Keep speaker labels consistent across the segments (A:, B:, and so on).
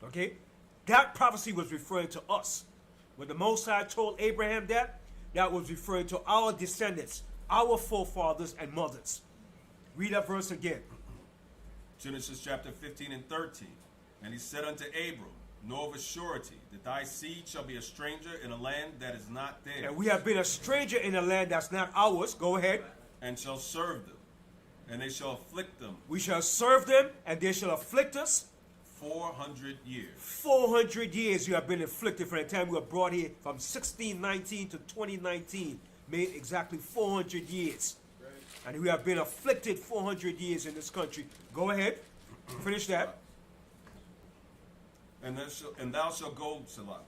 A: Okay? That prophecy was referring to us. When the Most High told Abraham that, that was referring to our descendants, our forefathers and mothers. Read that verse again.
B: Genesis chapter 15 and 13. And he said unto Abram, know of a surety that thy seed shall be a stranger in a land that is not theirs.
A: And we have been a stranger in a land that's not ours. Go ahead.
B: And shall serve them, and they shall afflict them.
A: We shall serve them, and they shall afflict us.
B: 400 years.
A: 400 years you have been afflicted from the time we were brought here from 1619 to 2019. Made exactly 400 years. Right. And we have been afflicted 400 years in this country. Go ahead. Finish that.
B: And thou shalt go, Salah,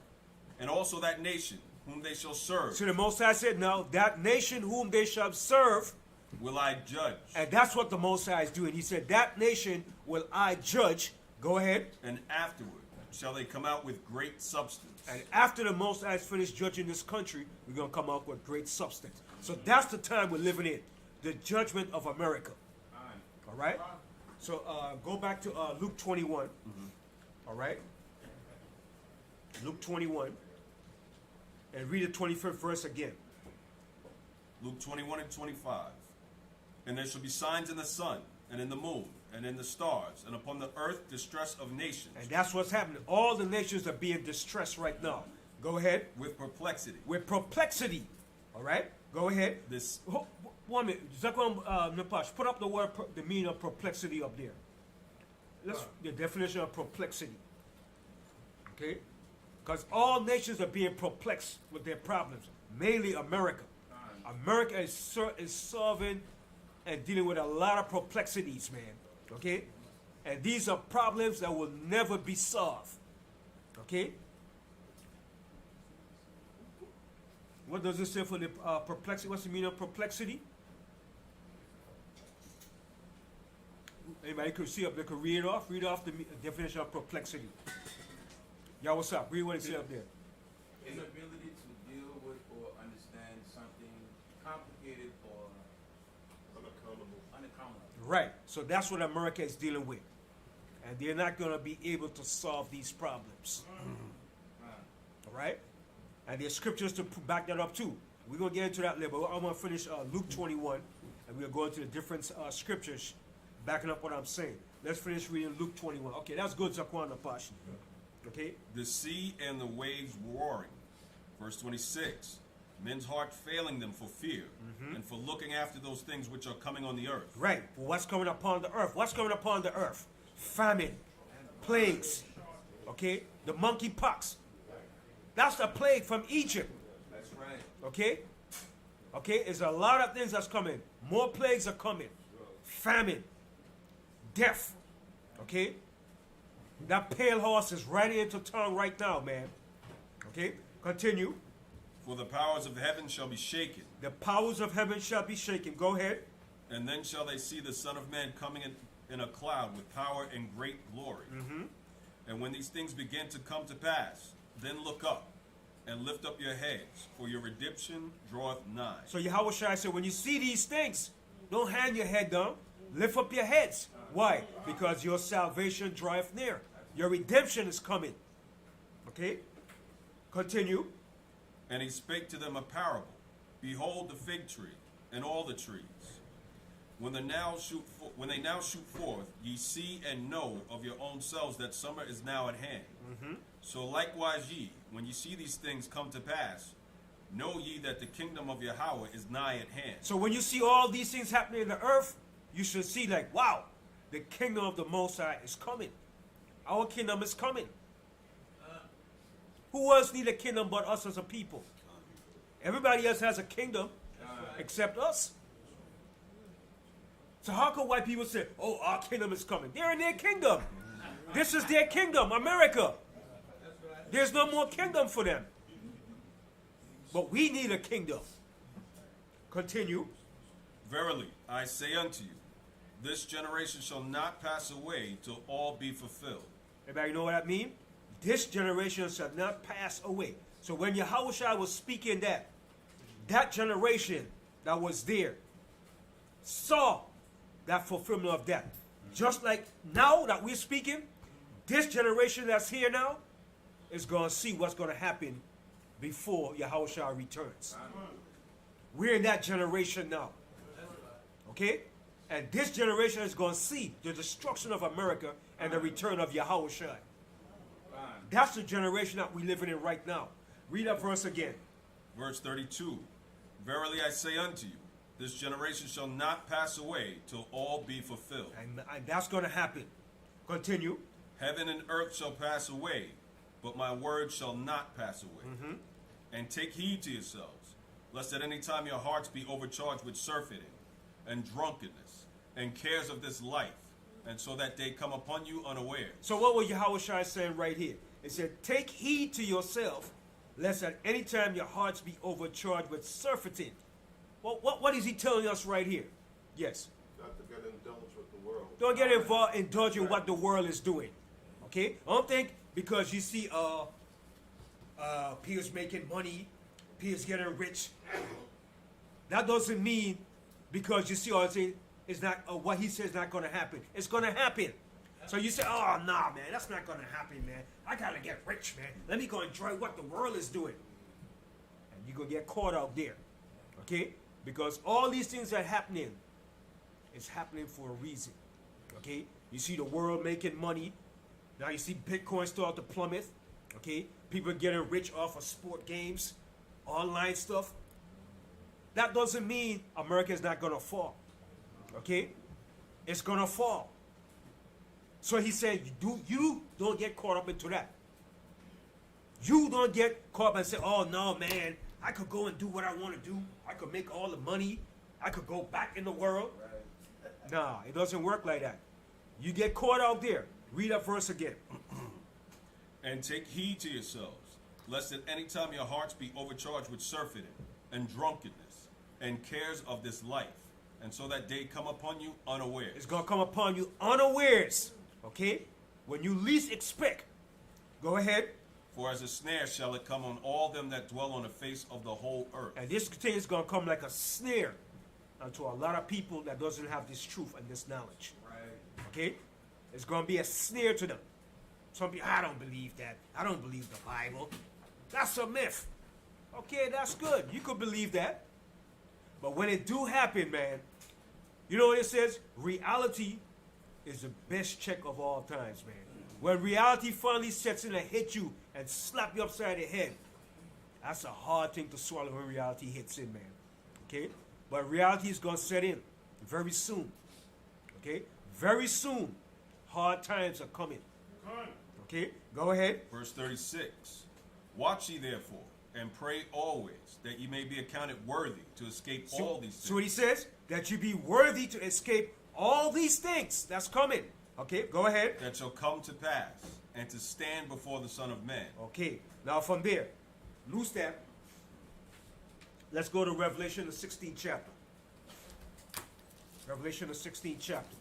B: and also that nation whom they shall serve.
A: So the Most High said, no, that nation whom they shall serve
B: will I judge.
A: And that's what the Most High is doing. He said, that nation will I judge. Go ahead.
B: And afterward shall they come out with great substance.
A: And after the Most High is finished judging this country, we're going to come out with great substance. So that's the time we're living in. The judgment of America. All right? So go back to Luke 21. All right? Luke 21. And read the 25th verse again.
B: Luke 21 and 25. And there shall be signs in the sun, and in the moon, and in the stars, and upon the earth distress of nations.
A: And that's what's happening. All the nations are being distressed right now. Go ahead.
B: With perplexity.
A: With perplexity. All right? Go ahead.
B: This.
A: 1 minute. Napash, put up the word, the meaning of perplexity up there. Let's the definition of perplexity. Okay? Because all nations are being perplexed with their problems. Mainly America. America is solving and dealing with a lot of perplexities, man. Okay? And these are problems that will never be solved. Okay? What does it say for the perplexity? What's the meaning of perplexity? Anybody could see up there, could read it off? Read off the definition of perplexity. Y'all, what's up? Read what it says up there.
C: Inability to deal with or understand something complicated or unaccountable.
A: Right. So that's what America is dealing with. And they're not going to be able to solve these problems. All right? And there's scriptures to back that up too. We're going to get into that later, but I'm going to finish Luke 21, and we'll go into the different scriptures backing up what I'm saying. Let's finish reading Luke 21. Okay, that's good, Zakwan Napash. Okay?
B: The sea and the waves roaring. Verse 26. Men's heart failing them for fear and for looking after those things which are coming on the earth.
A: Right. Well, what's coming upon the earth? What's coming upon the earth? Famine. Plagues. Okay? The monkey pox. That's the plague from Egypt.
C: That's right.
A: Okay? Okay? There's a lot of things that's coming. More plagues are coming. Famine. Death. Okay? That pale horse is riding into town right now, man. Okay? Continue.
B: For the powers of heaven shall be shaken.
A: The powers of heaven shall be shaken. Go ahead.
B: And then shall they see the Son of Man coming in a cloud with power and great glory. And when these things begin to come to pass, then look up and lift up your heads, for your redemption draweth nigh.
A: So Yahweh Shai said, when you see these things, don't hang your head down. Lift up your heads. Why? Because your salvation draweth near. Your redemption is coming. Okay? Continue.
B: And he spake to them a parable. Behold the fig tree and all the trees. When they now shoot forth, ye see and know of your own selves that summer is now at hand. So likewise ye, when ye see these things come to pass, know ye that the kingdom of Yahweh is nigh at hand.
A: So when you see all these things happening in the earth, you should see like, wow, the kingdom of the Most High is coming. Our kingdom is coming. Who else need a kingdom but us as a people? Everybody else has a kingdom except us. So how can white people say, oh, our kingdom is coming? They're in their kingdom. This is their kingdom, America. There's no more kingdom for them. But we need a kingdom. Continue.
B: Verily, I say unto you, this generation shall not pass away till all be fulfilled.
A: Everybody know what that means? This generation shall not pass away. So when Yahushua was speaking that generation that was there saw that fulfillment of that. Just like now that we're speaking, this generation that's here now is going to see what's going to happen before Yahushua returns. We're in that generation now. Okay? And this generation is going to see the destruction of America and the return of Yahushua. That's the generation that we're living in right now. Read that verse again.
B: Verse 32. Verily I say unto you, this generation shall not pass away till all be fulfilled.
A: And that's going to happen. Continue.
B: Heaven and earth shall pass away, but my word shall not pass away. And take heed to yourselves, lest at any time your hearts be overcharged with surfeiting, and drunkenness, and cares of this life, and so that they come upon you unawares.
A: So what was Yahushua saying right here? It said, take heed to yourself, lest at any time your hearts be overcharged with surfeiting. What is he telling us right here? Yes.
D: Not to get indulged with the world.
A: Don't get involved indulging what the world is doing. Okay? I don't think because you see peers making money, peers getting rich, that doesn't mean because you see all thing is not what he says is not going to happen. It's going to happen. So you say, oh, nah, man, that's not going to happen, man. I got to get rich, man. Let me go enjoy what the world is doing. And you're going to get caught out there. Okay? Because all these things that are happening, it's happening for a reason. Okay? You see the world making money. Now you see Bitcoin start to plummet. Okay? People getting rich off of sport games, online stuff. That doesn't mean America is not going to fall. Okay? It's going to fall. So he said, you don't get caught up into that. You don't get caught up and say, oh, no, man, I could go and do what I want to do. I could make all the money. I could go back in the world. Right. Nah, it doesn't work like that. You get caught out there. Read that verse again.
B: And take heed to yourselves, lest at any time your hearts be overcharged with surfeiting, and drunkenness, and cares of this life, and so that day come upon you unawares.
A: It's going to come upon you unawares. Okay? When you least expect. Go ahead.
B: For as a snare shall it come on all them that dwell on the face of the whole earth.
A: And this thing is going to come like a snare unto a lot of people that doesn't have this truth and this knowledge.
C: Right.
A: Okay? It's going to be a snare to them. Some people, I don't believe that. I don't believe the Bible. That's a myth. Okay, that's good. You could believe that. But when it do happen, man, you know what it says? Reality is the best check of all times, man. When reality finally sets in and hit you and slap you upside the head, that's a hard thing to swallow when reality hits in, man. Okay? But reality is going to set in very soon. Okay? Very soon, hard times are coming. Okay? Go ahead.
B: Verse 36. Watch ye therefore, and pray always, that ye may be accounted worthy to escape all these things.
A: So what he says, that you be worthy to escape all these things that's coming. Okay, go ahead.
B: That shall come to pass, and to stand before the Son of Man.
A: Okay, now from there, loose that. Let's go to Revelation, the 16th chapter. Revelation, the 16th chapter.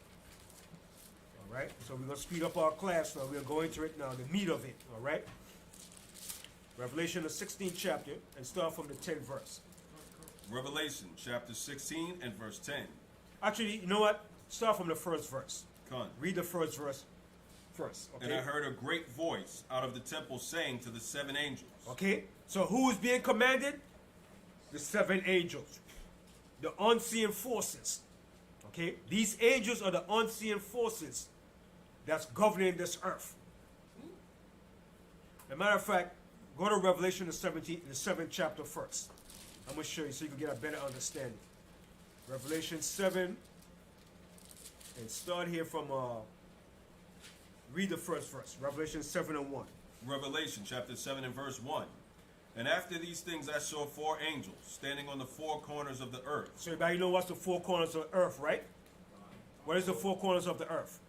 A: All right, so we're going to speed up our class now. We're going to go into it now, the meat of it. All right. Revelation, the 16th chapter, and start from the 10th verse.
B: Revelation, chapter 16 and verse 10.
A: Actually, you know what? Start from the first verse.
B: Come.
A: Read the first verse first. Okay?
B: And I heard a great voice out of the temple saying to the 7 angels.
A: Okay? So who is being commanded? The 7 angels. The unseen forces. Okay? These angels are the unseen forces that's governing this earth. As a matter of fact, go to Revelation the 7th chapter first. I'm going to show you so you can get a better understanding. Revelation 7, and start here from, read the first verse. Revelation 7 and 1.
B: Revelation chapter 7 and verse 1. And after these things I saw 4 angels standing on the 4 corners of the earth.
A: So everybody know what's the 4 corners of the earth, right? What is the 4 corners of the earth?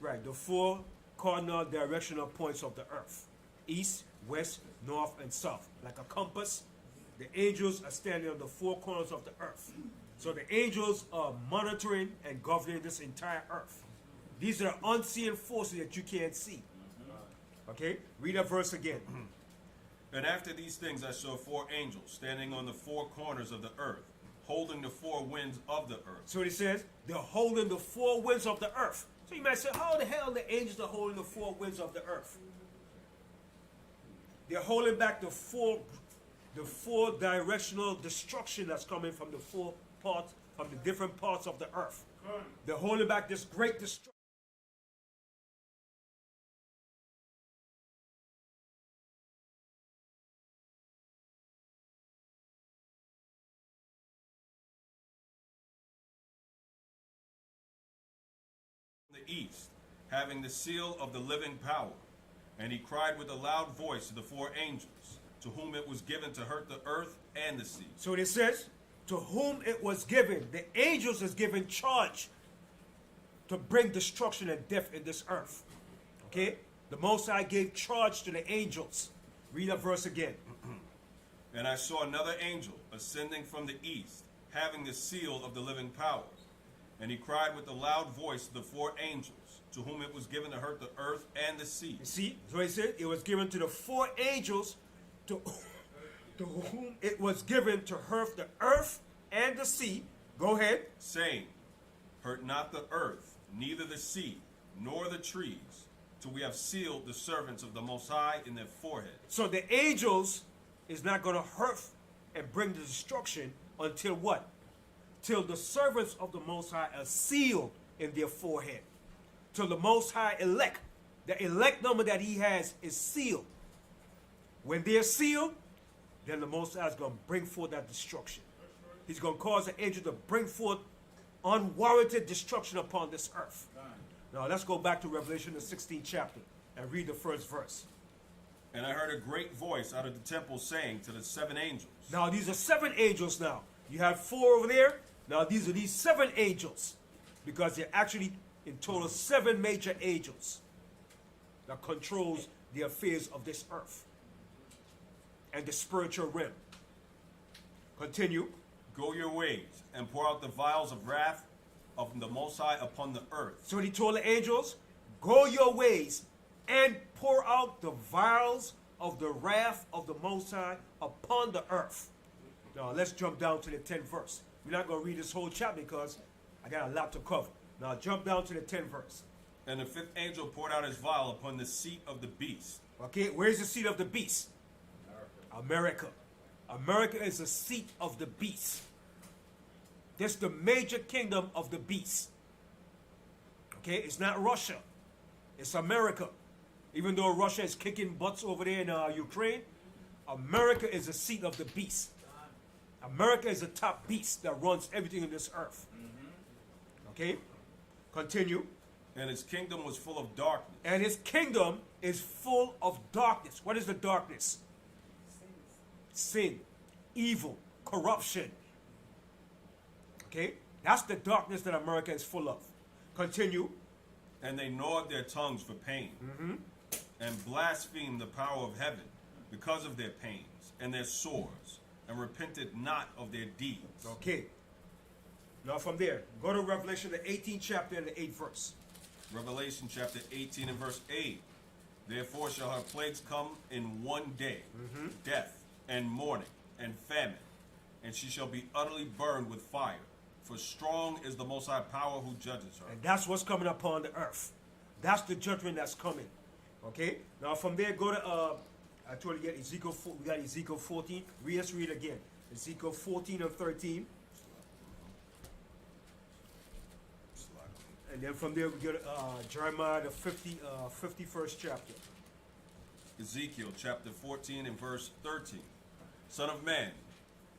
A: Right, the 4 cardinal directional points of the earth. East, west, north, and south. Like a compass, the angels are standing on the 4 corners of the earth. So the angels are monitoring and governing this entire earth. These are unseen forces that you can't see. Okay, read that verse again.
B: And after these things I saw 4 angels standing on the 4 corners of the earth, holding the 4 winds of the earth.
A: So it says, they're holding the 4 winds of the earth. So you might say, how the hell the angels are holding the four winds of the earth? They're holding back the four directional destruction that's coming from the four parts, from the different parts of the earth. They're holding back this great destruction.
B: The east, having the seal of the living power. And he cried with a loud voice to the four angels, to whom it was given to hurt the earth and the sea.
A: So it says, to whom it was given, the angels is given charge to bring destruction and death in this earth. Okay? The Most High gave charge to the angels. Read that verse again.
B: And I saw another angel ascending from the east, having the seal of the living power. And he cried with a loud voice to the four angels, to whom it was given to hurt the earth and the sea.
A: You see? So he said, it was given to the four angels to whom it was given to hurt the earth and the sea. Go ahead.
B: Saying, hurt not the earth, neither the sea, nor the trees, till we have sealed the servants of the Most High in their forehead.
A: So the angels is not going to hurt and bring the destruction until what? Till the servants of the Most High are sealed in their forehead. Till the Most High elect. The elect number that he has is sealed. When they're sealed, then the Most High is going to bring forth that destruction. He's going to cause the angel to bring forth unwarranted destruction upon this earth. Now let's go back to Revelation, the 16th chapter, and read the first verse.
B: And I heard a great voice out of the temple saying to the seven angels.
A: Now these are seven angels now. You have four over there. Now these are these seven angels. Because they're actually in total seven major angels that controls the affairs of this earth and the spiritual realm. Continue.
B: Go your ways and pour out the vials of wrath of the Most High upon the earth.
A: So he told the angels, go your ways and pour out the vials of the wrath of the Most High upon the earth. Now let's jump down to the 10th verse. We're not going to read this whole chapter because I got a lot to cover. Now jump down to the 10th verse.
B: And the fifth angel poured out his vial upon the seat of the beast.
A: Okay, where's the seat of the beast? America. America is the seat of the beast. This is the major kingdom of the beast. Okay, it's not Russia. It's America. Even though Russia is kicking butts over there in Ukraine, America is the seat of the beast. America is the top beast that runs everything in this earth. Okay, continue.
B: And his kingdom was full of darkness.
A: And his kingdom is full of darkness. What is the darkness? Sin, evil, corruption. Okay, that's the darkness that America is full of. Continue.
B: And they gnawed their tongues for pain, and blasphemed the power of heaven because of their pains and their sores, and repented not of their deeds.
A: Okay. Now from there, go to Revelation, the 18th chapter and the 8th verse.
B: Revelation chapter 18 and verse 8. Therefore shall her plagues come in one day, death and mourning and famine, and she shall be utterly burned with fire. For strong is the Most High power who judges her.
A: And that's what's coming upon the earth. That's the judgment that's coming. Okay? Now from there, go to, I told you, Ezekiel, we got Ezekiel 14. Let's read again. Ezekiel 14 and 13. And then from there, we go to Jeremiah, the 51st chapter.
B: Ezekiel chapter 14 and verse 13. Son of man,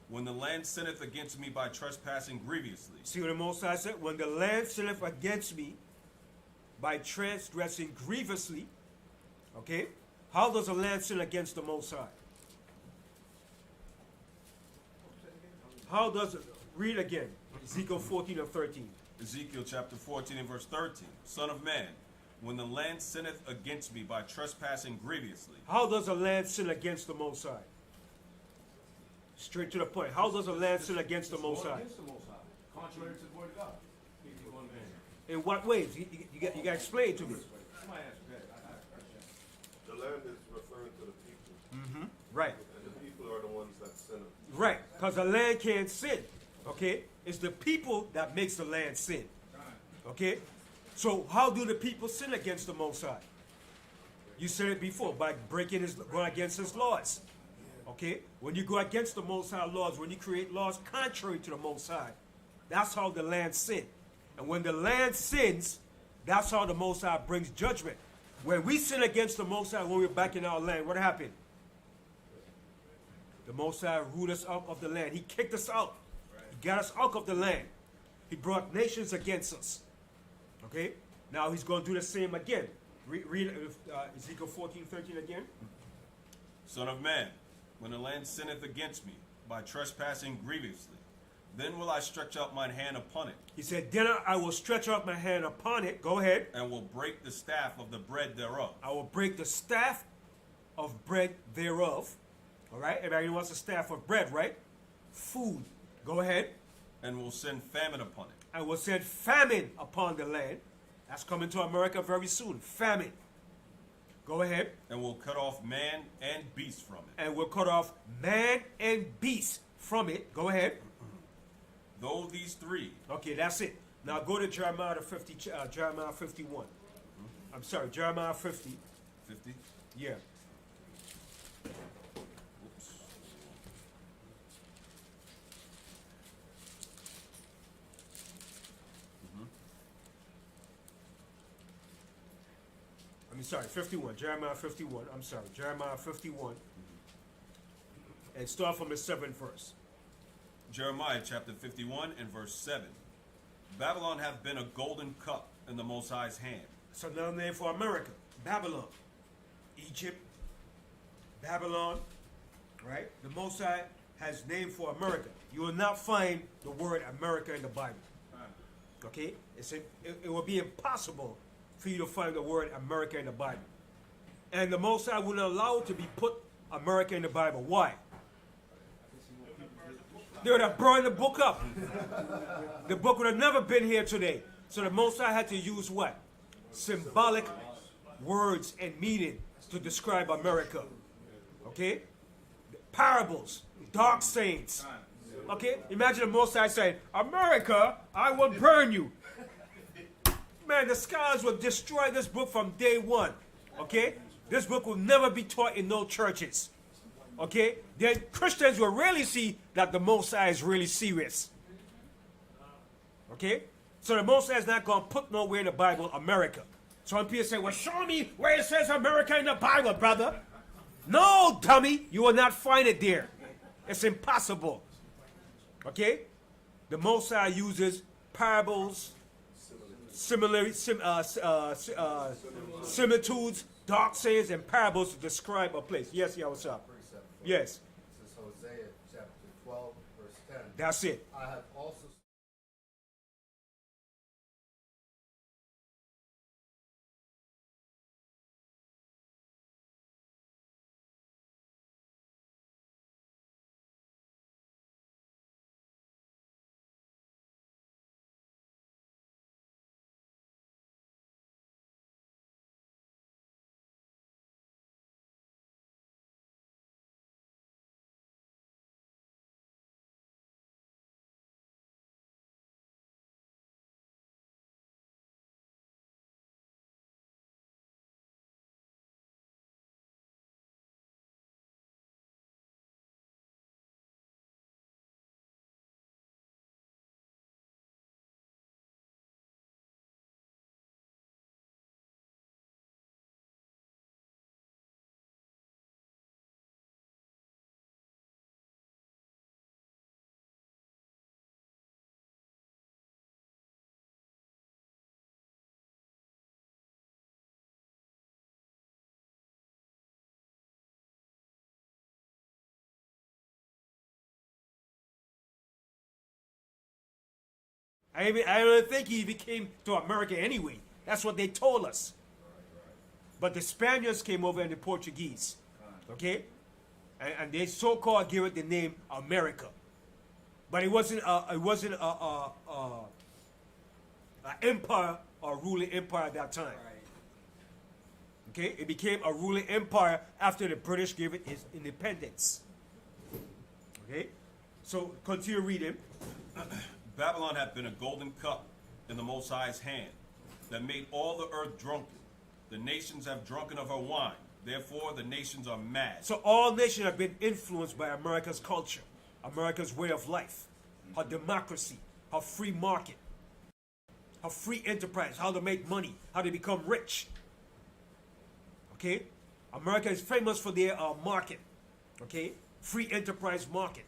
B: when the land sinneth against me by trespassing grievously.
A: See what the Most High said? When the land sinneth against me by transgressing grievously. Okay? How does a land sin against the Most High? How does it? Read again. Ezekiel 14 and 13.
B: Ezekiel chapter 14 and verse 13. Son of man, when the land sinneth against me by trespassing grievously.
A: How does a land sin against the Most High? Straight to the point. How does a land sin against the Most High?
C: Against the Most High, contrary to the word of God.
A: In what ways? You got to explain it to me.
C: Somebody answer that.
D: The land is referring to the people,
A: Right.
D: and the people are the ones that sin.
A: Right. Because the land can't sin. Okay? It's the people that makes the land sin. Okay? So how do the people sin against the Most High? You said it before, by going against his laws. Okay? When you go against the Most High laws, when you create laws contrary to the Most High, that's how the land sin. And when the land sins, that's how the Most High brings judgment. When we sin against the Most High when we're back in our land, what happened? The Most High ruled us out of the land. He kicked us out. He got us out of the land. He brought nations against us. Okay? Now he's going to do the same again. Read Ezekiel 14:13 again.
B: Son of man, when the land sinneth against me by trespassing grievously, then will I stretch out mine hand upon it.
A: He said, then I will stretch out my hand upon it. Go ahead.
B: And will break the staff of the bread thereof.
A: I will break the staff of bread thereof. All right? Everybody wants a staff of bread, right? Food. Go ahead.
B: And will send famine upon it.
A: I will send famine upon the land. That's coming to America very soon. Famine. Go ahead.
B: And will cut off man and beast from it.
A: And will cut off man and beast from it. Go ahead.
B: Though these three.
A: Okay, that's it. Now go to Jeremiah 51. I'm sorry, Jeremiah 50.
B: 50?
A: Yeah.
B: Oops.
A: Sorry, 51. Jeremiah 51. I'm sorry, Jeremiah 51. And start from the 7th verse.
B: Jeremiah chapter 51 and verse 7. Babylon hath been a golden cup in the Most High's hand.
A: It's another name for America. Babylon. Egypt. Babylon. Right? The Most High has name for America. You will not find the word America in the Bible. Okay? It will be impossible for you to find the word America in the Bible. And the Most High will not allow it to be put America in the Bible. Why? They would have burned the book up. The book would have never been here today. So the Most High had to use what? Symbolic words and meaning to describe America. Okay? Parables, dark sayings. Okay? Imagine the Most High saying, America, I will burn you. Man, the scholars will destroy this book from day one. Okay? This book will never be taught in no churches. Okay? Then Christians will really see that the Most High is really serious. Okay? So the Most High is not going to put nowhere in the Bible, America. So when people say, well, show me where it says America in the Bible, brother. No, dummy. You will not find it there. It's impossible. Okay? The Most High uses parables, similitudes, dark sayings, and parables to describe a place. Yes, yeah, what's up? Yes.
E: This is Hosea chapter 12, verse 10.
A: That's it.
E: I have also
A: I don't think he even came to America anyway. That's what they told us. But the Spaniards came over and the Portuguese. Okay? And they so-called gave it the name America. But it wasn't an empire or ruling empire at that time. Okay? It became a ruling empire after the British gave it its independence. Okay? So continue reading.
B: Babylon hath been a golden cup in the Most High's hand, that made all the earth drunken. The nations have drunken of her wine. Therefore, the nations are mad.
A: So all nations have been influenced by America's culture, America's way of life, her democracy, her free market, her free enterprise, how to make money, how to become rich. Okay? America is famous for their market. Okay? Free enterprise market.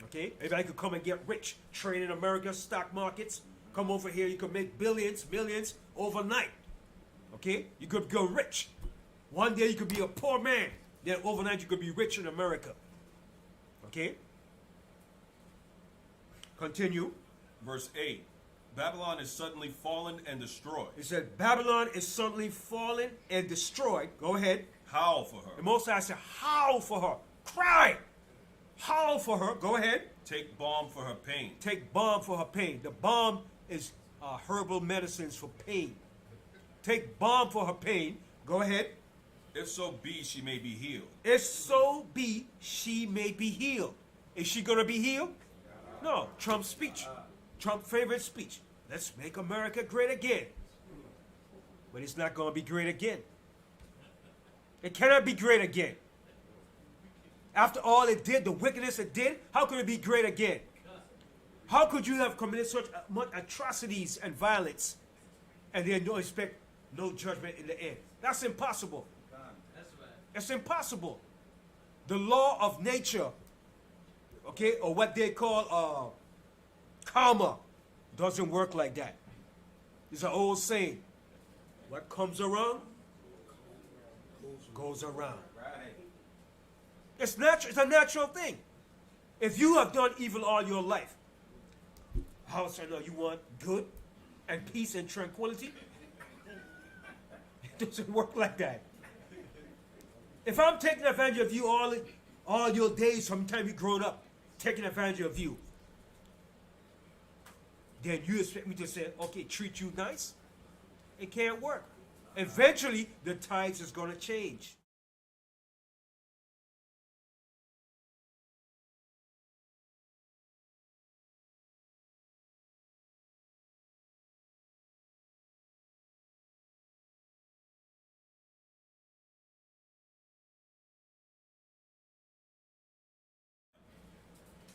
A: Okay? Everybody could come and get rich. Trade in America's stock markets. Come over here, you could make billions, millions overnight. Okay? You could go rich. One day you could be a poor man. Then overnight you could be rich in America. Okay? Continue.
B: Verse 8. Babylon is suddenly fallen and destroyed.
A: It said, Babylon is suddenly fallen and destroyed. Go ahead.
B: Howl for
A: The
B: her.
A: Most High said, howl for her. Cry. Howl for her. Go ahead.
B: Take balm for her pain.
A: Take balm for her pain. The balm is herbal medicines for pain. Take balm for her pain. Go ahead.
B: If so be she may be healed.
A: If so be she may be healed. Is she going to be healed? No. Trump's speech. Trump's favorite speech. Let's make America great again. But it's not going to be great again. It cannot be great again. After all it did, the wickedness it did, how could it be great again? How could you have committed such much atrocities and violence and then don't expect no judgment in the end? That's impossible. It's impossible. The law of nature, okay, or what they call karma, doesn't work like that. It's an old saying. What comes around goes around. It's natural. It's a natural thing. If you have done evil all your life, how should I know you want good and peace and tranquility? It doesn't work like that. If I'm taking advantage of you all your days from the time you grown up, taking advantage of you, then you expect me to say, okay, treat you nice? It can't work. Eventually, the tides is going to change.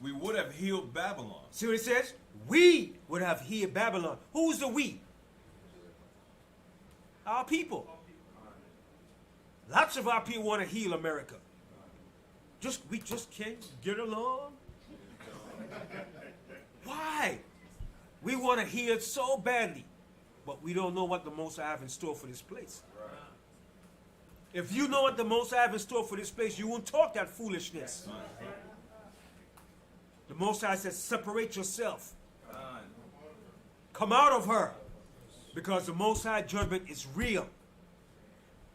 B: We would have healed Babylon.
A: See what it says? We would have healed Babylon. Who's the we? Our people. Lots of our people want to heal America. We just can't get along. Why? We want to heal it so badly, but we don't know what the Most High have in store for this place. If you know what the Most High have in store for this place, you won't talk that foolishness. The Most High says, separate yourself. Come out of her. Because the Most High judgment is real.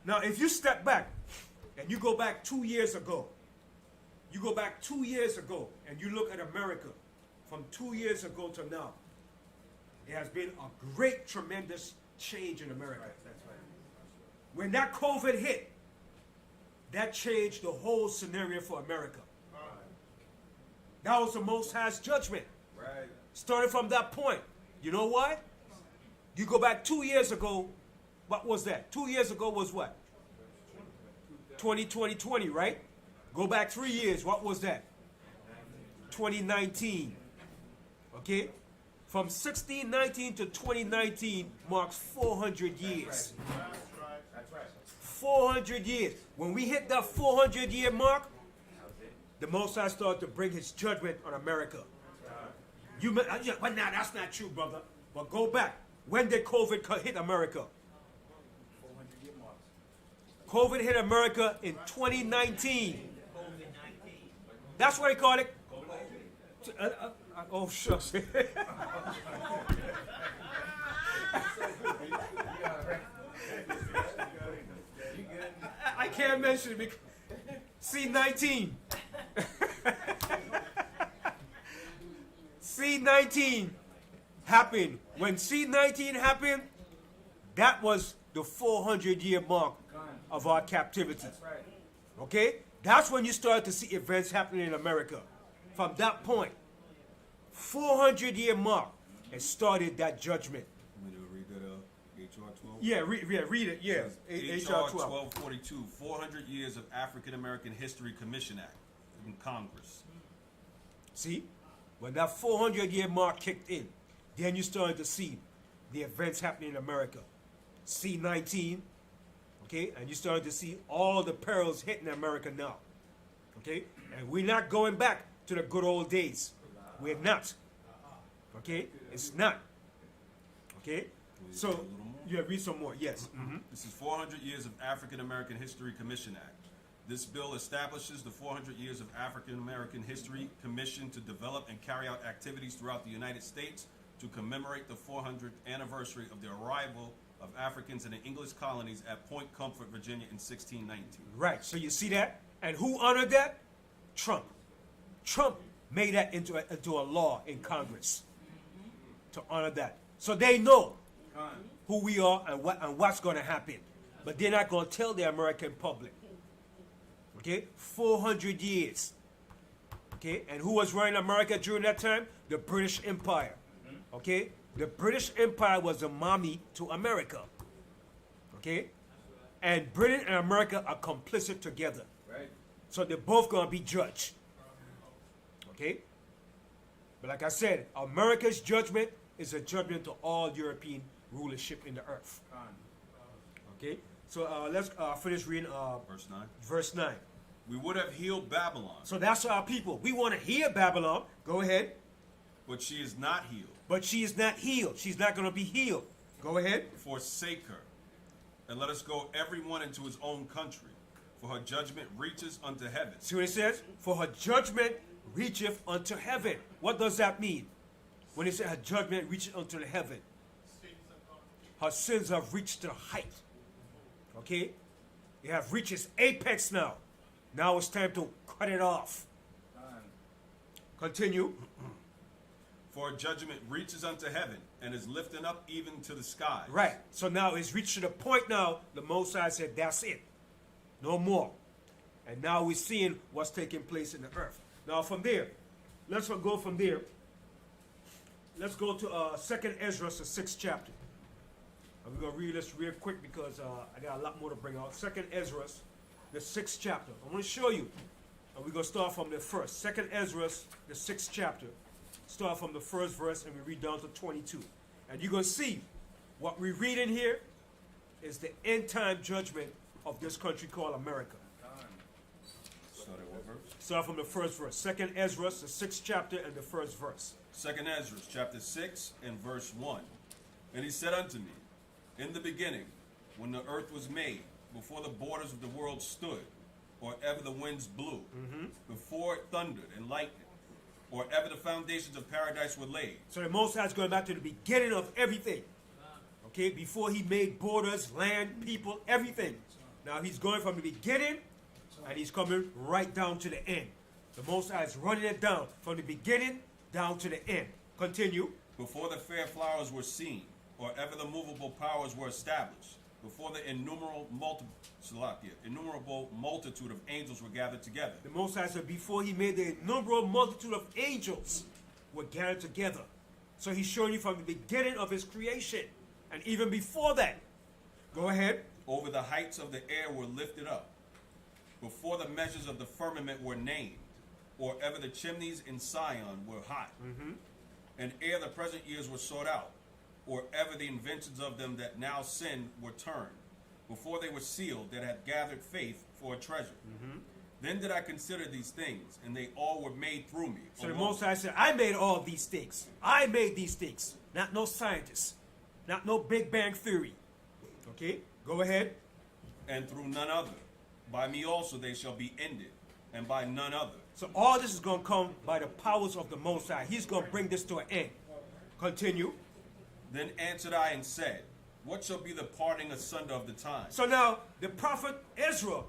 A: Now, if you step back and you go back 2 years ago, and you look at America from 2 years ago to now, there has been a great, tremendous change in America. When that COVID hit, that changed the whole scenario for America. That was the Most High's judgment. Starting from that point. You know why? You go back 2 years ago, what was that? 2 years ago was what? 2020, right? Go back 3 years, what was that? 2019. Okay? From 1619 to 2019 marks 400 years. 400 years. When we hit that 400-year mark, the Most High started to bring his judgment on America. But now that's not true, brother. But go back. When did COVID hit America? COVID hit America in 2019. That's what they call it. Oh, shucks. I can't mention it because C-19. C-19 happened. When C-19 happened, that was the 400-year mark of our captivity. Okay? That's when you start to see events happening in America. From that point, 400-year mark, it started that judgment.
B: Want me to read that out? H.R. 12?
A: Yeah, read it. Yeah,
B: H.R.
A: H.R. 12.
B: 1242, 400 Years of African American History Commission Act in Congress.
A: See, when that 400-year mark kicked in, then you started to see the events happening in America. C-19, okay, and you started to see all the perils hitting America now, okay, and we're not going back to the good old days. We're not, okay, it's not, okay. So you read some more. Yes.
B: This is 400 Years of African American History Commission Act. This bill establishes the 400 Years of African American History Commission to develop and carry out activities throughout the United States to commemorate the 400th anniversary of the arrival of Africans in the English colonies at Point Comfort, Virginia in 1619.
A: Right. So you see that, and who honored that? Trump. Trump made that into a law in Congress to honor that. So they know who we are and what's going to happen, but they're not going to tell the American public. Okay, 400 years. Okay, and who was running America during that time? The British Empire. Okay, the British Empire was the mommy to America. Okay, and Britain and America are complicit together.
C: Right.
A: So they're both going to be judged. Okay, but like I said, America's judgment is a judgment to all European rulership in the earth. Okay, so let's finish reading
B: Verse 9.
A: verse 9.
B: We would have healed Babylon,
A: So that's our people. We want to heal Babylon. Go ahead.
B: but she is not healed.
A: But she is not healed. She's not going to be healed. Go ahead.
B: Forsake her, and let us go every one into his own country, for her judgment reaches unto heaven.
A: See what it says? For her judgment reacheth unto heaven. What does that mean? When it says her judgment reaches unto the heaven. Her sins have reached the height. Okay? They have reached its apex now. Now it's time to cut it off. Continue.
B: For her judgment reaches unto heaven, and is lifted up even to the sky.
A: Right. So now it's reached to the point now, the Most High said, that's it. No more. And now we're seeing what's taking place in the earth. Now from there, let's go from there. Let's go to 2nd Ezra, the 6th chapter. And we're going to read this real quick because I got a lot more to bring out. 2nd Ezra, the 6th chapter. I want to show you. And we're going to start from the first. 2nd Ezra, the 6th chapter. Start from the first verse and we read down to 22. And you're going to see what we read in here is the end time judgment of this country called America.
B: Start at what verse?
A: Start from the first verse. 2nd Ezra, the 6th chapter and the first verse.
B: 2nd Ezra, chapter 6, and verse 1. And he said unto me, in the beginning, when the earth was made, before the borders of the world stood, or ever the winds blew, before it thundered and lightened, or ever the foundations of paradise were laid.
A: So the Most High is going back to the beginning of everything. Okay, before he made borders, land, people, everything. Now he's going from the beginning and he's coming right down to the end. The Most High is running it down from the beginning down to the end. Continue.
B: Before the fair flowers were seen, or ever the movable powers were established, before the innumerable multitude of angels were gathered together.
A: The Most High said before he made the innumerable multitude of angels were gathered together. So he's showing you from the beginning of his creation. And even before that. Go ahead.
B: Over the heights of the air were lifted up, before the measures of the firmament were named, or ever the chimneys in Sion were hot, and ere the present years were sought out, or ever the inventions of them that now sin were turned, before they were sealed that had gathered faith for a treasure. Then did I consider these things, and they all were made through me.
A: So the
B: alone.
A: Most High said, I made all these things. I made these things. Not no scientists. Not no Big Bang Theory. Okay, go ahead.
B: And through none other. By me also they shall be ended, and by none other.
A: So all this is going to come by the powers of the Most High. He's going to bring this to an end. Continue.
B: Then answered I and said, what shall be the parting asunder of the time?
A: So now, the prophet Ezra,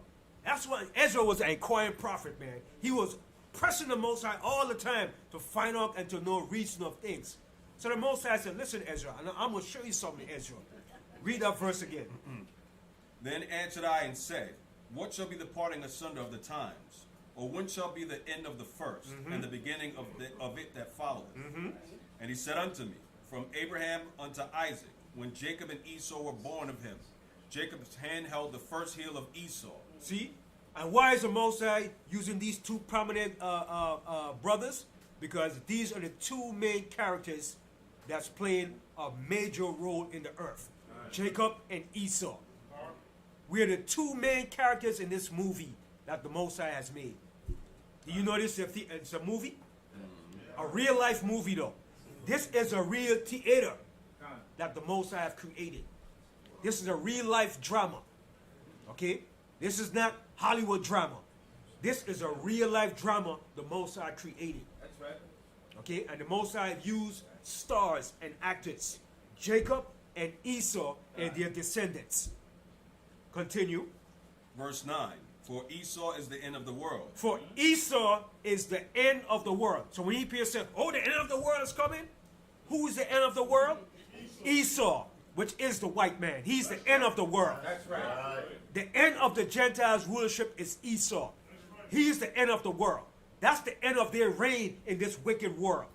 A: that's why Ezra was an inquiring prophet, man. He was pressing the Most High all the time to find out and to know reason of things. So the Most High said, listen, Ezra, I'm going to show you something, Ezra. Read that verse again.
B: Then answered I and said, what shall be the parting asunder of the times? Or when shall be the end of the first, and the beginning of it that followeth? And he said unto me, from Abraham unto Isaac, when Jacob and Esau were born of him. Jacob's hand held the first heel of Esau.
A: See? And why is the Most High using these two prominent brothers? Because these are the two main characters that's playing a major role in the earth. Jacob and Esau. We are the two main characters in this movie that the Most High has made. Do you know this? It's a movie? A real life movie though. This is a real theater that the Most High have created. This is a real life drama. Okay? This is not Hollywood drama. This is a real life drama the Most High created.
C: That's right.
A: Okay? And the Most High used stars and actors. Jacob and Esau and their descendants. Continue.
B: Verse 9. For Esau is the end of the world.
A: For Esau is the end of the world. So when he said, oh, the end of the world is coming. Who is the end of the world? Esau, which is the white man. He's the end of the world.
C: That's right.
A: The end of the Gentiles' rulership is Esau. He is the end of the world. That's the end of their reign in this wicked world.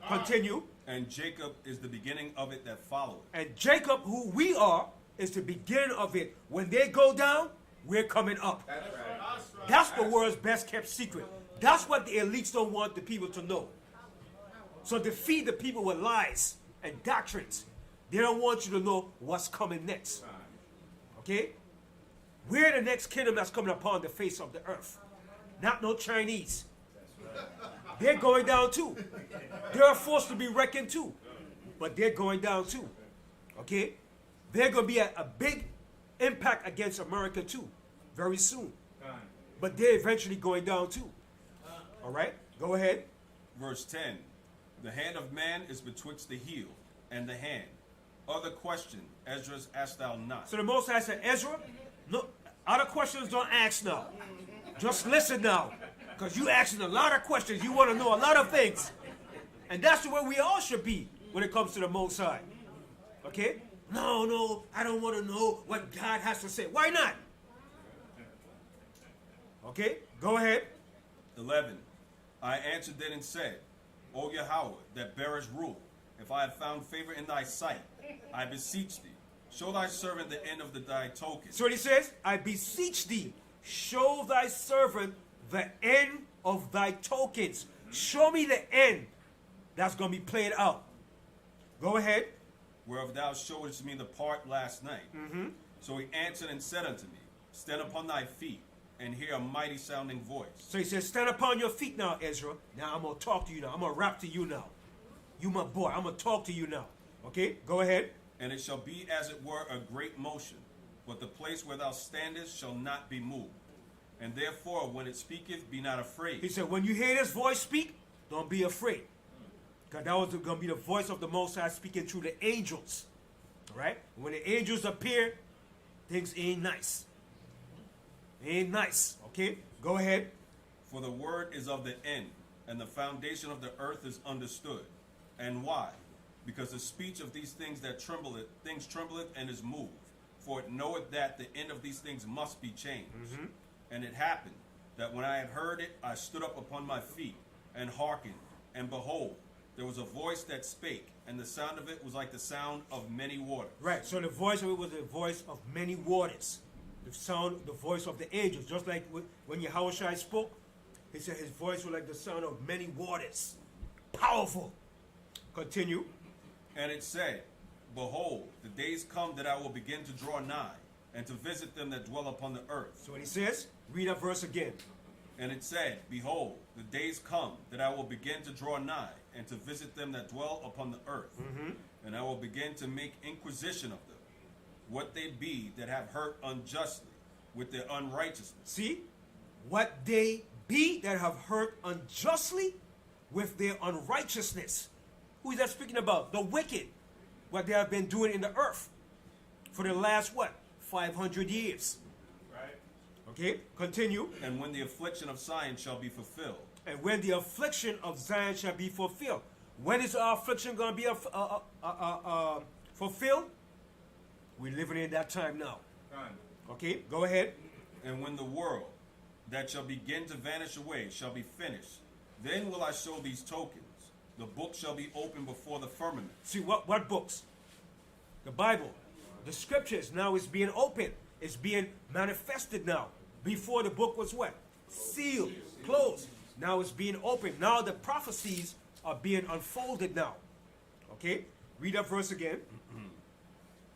A: Continue.
B: And Jacob is the beginning of it that followeth.
A: And Jacob, who we are, is the beginning of it. When they go down, we're coming up.
C: That's right.
A: That's the world's best kept secret. That's what the elites don't want the people to know. So they feed the people with lies and doctrines. They don't want you to know what's coming next. Okay? We're the next kingdom that's coming upon the face of the earth. Not no Chinese. They're going down too. They're a force to be reckoned too. But they're going down too. Okay? They're going to be a big impact against America too. Very soon. But they're eventually going down too. All right? Go ahead.
B: Verse 10. The hand of man is betwixt the heel and the hand. Other question, Esdras, asked thou not.
A: So the Most High said, Ezra, no, other questions don't ask now. Just listen now. Because you asking a lot of questions. You want to know a lot of things. And that's the way we all should be when it comes to the Most High. Okay? No, I don't want to know what God has to say. Why not? Okay? Go ahead.
B: 11. I answered then and said, O Yahweh, that bearest rule, if I have found favor in thy sight, I beseech thee, show thy servant the end of thy token.
A: So what he says, I beseech thee, show thy servant the end of thy tokens. Show me the end that's going to be played out. Go ahead.
B: Whereof thou showest me the part last night. So he answered and said unto me, stand upon thy feet, and hear a mighty sounding voice.
A: So he says, stand upon your feet now, Ezra. Now I'm going to talk to you now. I'm going to rap to you now. You my boy. I'm going to talk to you now. Okay, go ahead.
B: And it shall be as it were a great motion, but the place where thou standest shall not be moved. And therefore, when it speaketh, be not afraid.
A: He said, when you hear this voice speak, don't be afraid. Because that was going to be the voice of the Most High speaking through the angels. All right? When the angels appear, things ain't nice. Ain't nice. Okay? Go ahead.
B: For the word is of the end, and the foundation of the earth is understood. And why? Because the speech of these things that trembleth, things trembleth and is moved. For it knoweth that the end of these things must be changed. And it happened that when I had heard it, I stood up upon my feet and hearkened, and behold, there was a voice that spake, and the sound of it was like the sound of many waters.
A: Right. So the voice of it was the voice of many waters. The voice of the angels. Just like when Yahushua spoke, he said his voice was like the sound of many waters. Powerful. Continue.
B: And it said, behold, the days come that I will begin to draw nigh, and to visit them that dwell upon the earth.
A: So what he says, read that verse again.
B: And it said, behold, the days come that I will begin to draw nigh, and to visit them that dwell upon the earth. And I will begin to make inquisition of them, what they be that have hurt unjustly with their unrighteousness.
A: See? What they be that have hurt unjustly with their unrighteousness. Who is that speaking about? The wicked. What they have been doing in the earth for the last, 500 years.
C: Right.
A: Okay, continue.
B: And when the affliction of Zion shall be fulfilled.
A: And when the affliction of Zion shall be fulfilled. When is our affliction going to be fulfilled? We're living in that time now. Okay, go ahead.
B: And when the world that shall begin to vanish away shall be finished, then will I show these tokens. The book shall be opened before the firmament.
A: See, what books? The Bible, the scriptures now is being opened. It's being manifested now. Before the book was what? Sealed, closed. Now it's being opened. Now the prophecies are being unfolded now. Okay? Read that verse again.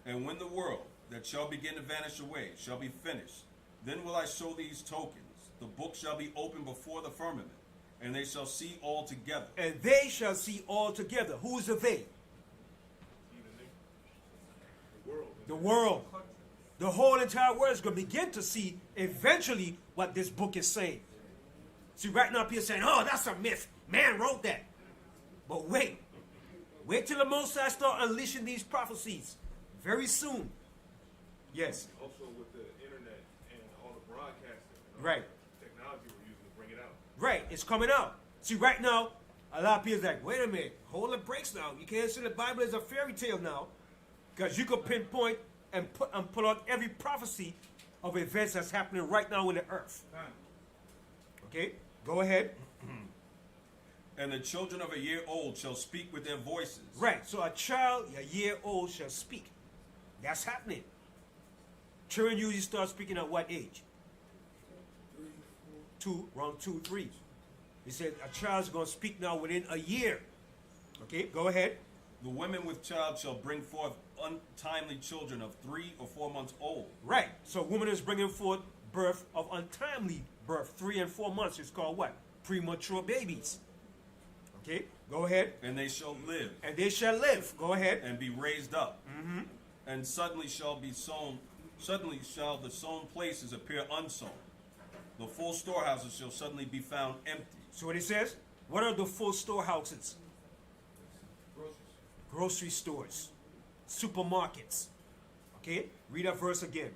B: And when the world that shall begin to vanish away shall be finished, then will I show these tokens. The book shall be opened before the firmament, and they shall see all together.
A: And they shall see all together. Who is the they? The world. The whole entire world is going to begin to see eventually what this book is saying. See, right now people are saying, oh, that's a myth. Man wrote that. But wait. Wait till the Most High start unleashing these prophecies. Very soon. Yes.
D: Also with the internet and all the broadcasting. And all
A: Right.
D: the technology we're using to bring it out.
A: Right. It's coming out. See, right now, a lot of people are like, wait a minute. Hold the brakes now. You can't say the Bible is a fairy tale now. Because you could pinpoint and pull out every prophecy of events that's happening right now in the earth. Okay? Go ahead.
B: And the children of a year old shall speak with their voices.
A: Right. So a child, a year old, shall speak. That's happening. Children usually start speaking at what age? 2, around 2, 3. He said a child's going to speak now within a year. Okay, go ahead.
B: The women with child shall bring forth untimely children of 3 or 4 months old.
A: Right. So a woman is bringing forth birth of untimely birth. 3 and 4 months is called what? Premature babies. Okay, go ahead.
B: And they shall live.
A: And they shall live. Go ahead.
B: And be raised up. And suddenly shall the sown places appear unsown. The full storehouses shall suddenly be found empty.
A: So what it says? What are the full storehouses? Grocery stores. Supermarkets. Okay, read that verse again.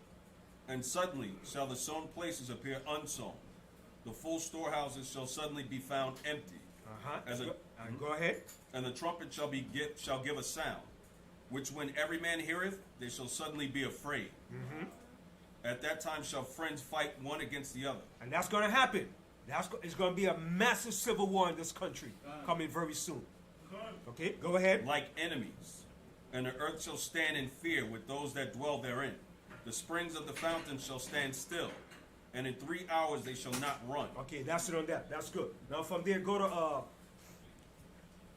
B: And suddenly shall the sown places appear unsown. The full storehouses shall suddenly be found empty. As a,
A: go ahead.
B: And the trumpet shall give a sound, which when every man heareth, they shall suddenly be afraid. At that time shall friends fight one against the other.
A: And that's going to happen. It's going to be a massive civil war in this country coming very soon. Okay, go ahead.
B: Like enemies. And the earth shall stand in fear with those that dwell therein. The springs of the fountain shall stand still, and in 3 hours they shall not run.
A: Okay, that's it on that. That's good. Now from there, go to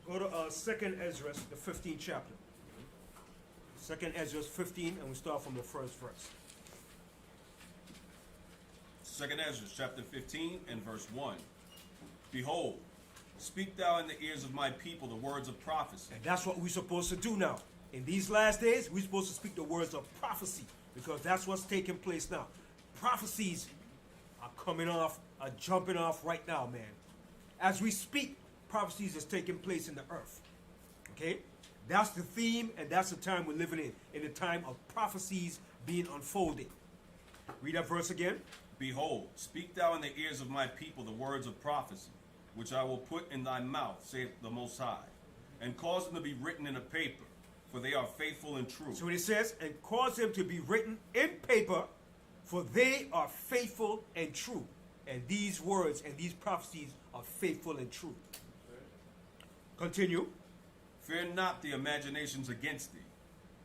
A: 2nd Ezra, the 15th chapter. 2nd Ezra 15, and we start from the first verse.
B: 2nd Ezra chapter 15 and verse 1. Behold, speak thou in the ears of my people the words of prophecy.
A: And that's what we're supposed to do now. In these last days, we're supposed to speak the words of prophecy, because that's what's taking place now. Prophecies are coming off, are jumping off right now, man. As we speak, prophecies is taking place in the earth. Okay? That's the theme, and that's the time we're living in the time of prophecies being unfolded. Read that verse again.
B: Behold, speak thou in the ears of my people the words of prophecy, which I will put in thy mouth, saith the Most High, and cause them to be written in a paper, for they are faithful and true.
A: So it says, and cause them to be written in paper, for they are faithful and true. And these words and these prophecies are faithful and true. Continue.
B: Fear not the imaginations against thee.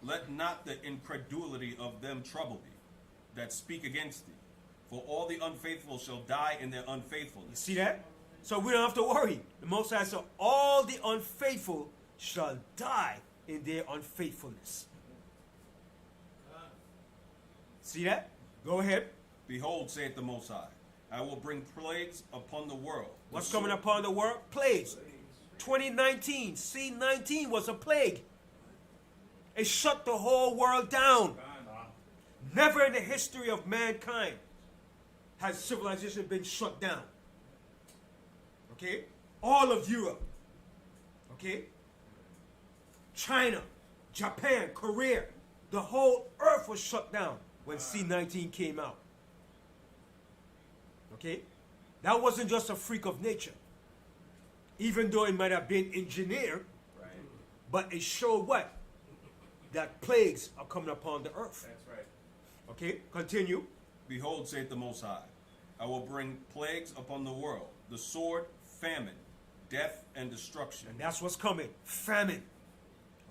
B: Let not the incredulity of them trouble thee, that speak against thee. For all the unfaithful shall die in their unfaithfulness.
A: You see that? So we don't have to worry. The Most High said, all the unfaithful shall die in their unfaithfulness. See that? Go ahead.
B: Behold, saith the Most High, I will bring plagues upon the world.
A: What's coming upon the world? Plagues. 2019, C-19 was a plague. It shut the whole world down. Never in the history of mankind has civilization been shut down. Okay? All of Europe. Okay? China, Japan, Korea. The whole earth was shut down when C-19 came out. Okay? That wasn't just a freak of nature. Even though it might have been engineered, but it showed what? That plagues are coming upon the earth.
C: That's right.
A: Okay, continue.
B: Behold, saith the Most High, I will bring plagues upon the world, the sword, famine, death, and destruction.
A: And that's what's coming. Famine.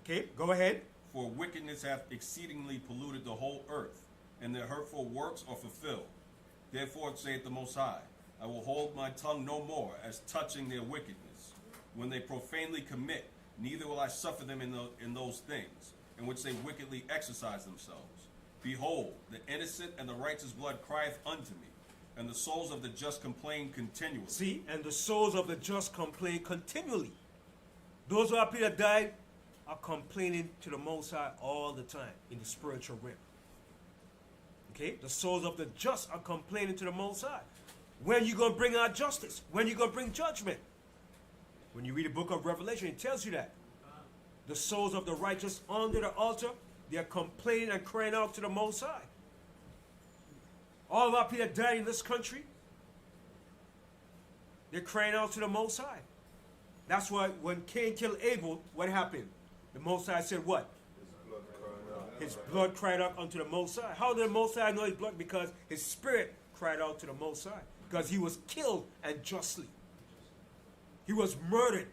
A: Okay, go ahead.
B: For wickedness hath exceedingly polluted the whole earth, and their hurtful works are fulfilled. Therefore saith the Most High, I will hold my tongue no more as touching their wickedness, when they profanely commit, neither will I suffer them in those things, in which they wickedly exercise themselves. Behold, the innocent and the righteous blood crieth unto me, and the souls of the just complain continually.
A: See, and the souls of the just complain continually. Those who are people that died are complaining to the Most High all the time in the spiritual realm. Okay? The souls of the just are complaining to the Most High. When you going to bring out justice? When you going to bring judgment? When you read the book of Revelation, it tells you that. The souls of the righteous under the altar, they are complaining and crying out to the Most High. All of our people that died in this country, they're crying out to the Most High. That's why when Cain killed Abel, what happened? The Most High said what? His blood cried out unto the Most High. How did the Most High know his blood? Because his spirit cried out to the Most High. Because he was killed unjustly. He was murdered.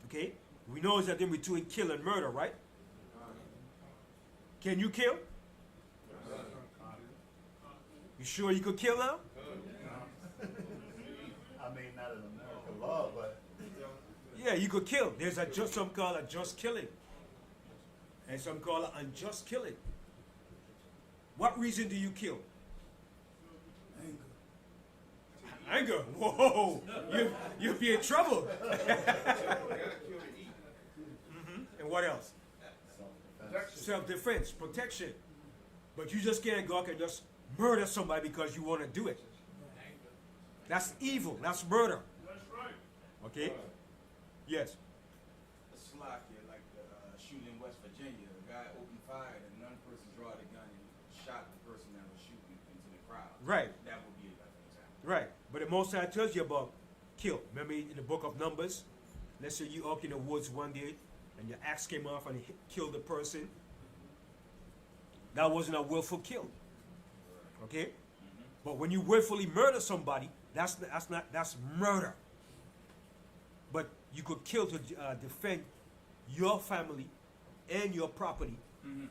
A: Okay? We know it's a difference between kill and murder, right? Can you kill? You sure you could kill now?
E: I mean, not in American law, but
A: Yeah, you could kill. There's some call a just killing. And some call it unjust killing. What reason do you kill? Anger. Whoa. You'll be in trouble. And what else? Self-defense, protection. But you just can't go out and just murder somebody because you want to do it. That's evil. That's murder.
D: That's right.
A: Okay? Yes.
C: A slack here, like the shooting in West Virginia. The guy opened fire and one person drew out a gun and shot the person that was shooting into the crowd.
A: Right.
C: That would be an example.
A: Right. But the Most High tells you about kill. Remember in the book of Numbers? Let's say you walk in the woods one day and your axe came off and killed the person. That wasn't a willful kill. Okay? But when you willfully murder somebody, that's murder. But you could kill to defend your family and your property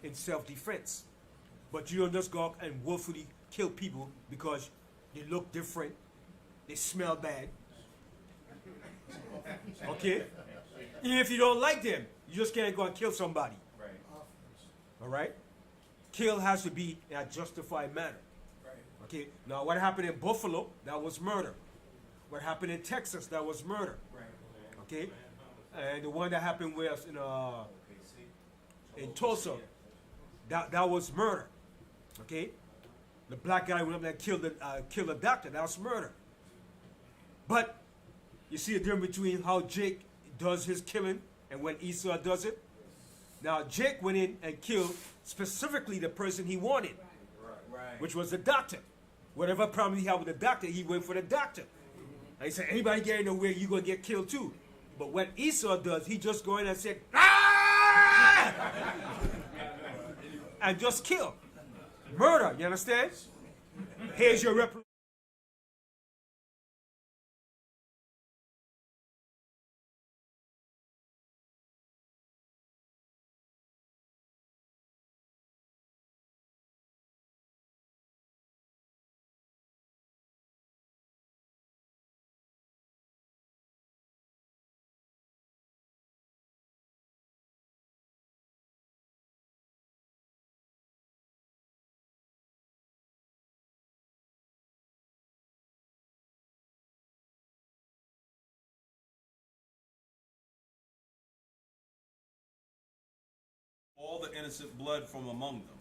A: in self-defense. But you don't just go out and willfully kill people because they look different, they smell bad. Okay? Even if you don't like them, you just can't go and kill somebody.
C: Right.
A: All right? Kill has to be in a justified manner.
C: Right.
A: Okay? Now, what happened in Buffalo, that was murder. What happened in Texas, that was murder.
C: Right.
A: Okay? And the one that happened with us in Tulsa, that was murder. Okay? The black guy went up there and killed the doctor. That was murder. But you see the difference between how Jake does his killing and when Esau does it? Now, Jake went in and killed specifically the person he wanted,
C: Right.
A: which was the doctor. Whatever problem he had with the doctor, he went for the doctor. And he said, anybody get in the way, you're going to get killed too. But what Esau does, he just go in and said, ah! And just kill. Murder, you understand? Here's your reprimand.
B: All the innocent blood from among them.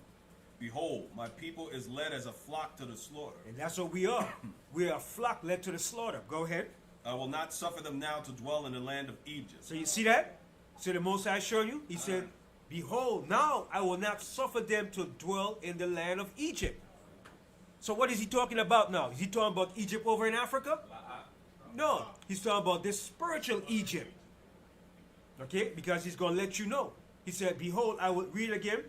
B: Behold, my people is led as a flock to the slaughter.
A: And that's what we are. We are a flock led to the slaughter. Go ahead.
B: I will not suffer them now to dwell in the land of Egypt.
A: So you see that? See the Most High showed you? He said, behold, now I will not suffer them to dwell in the land of Egypt. So what is he talking about now? Is he talking about Egypt over in Africa? No. He's talking about this spiritual Egypt. Okay? Because he's going to let you know. He said, behold, I will read again.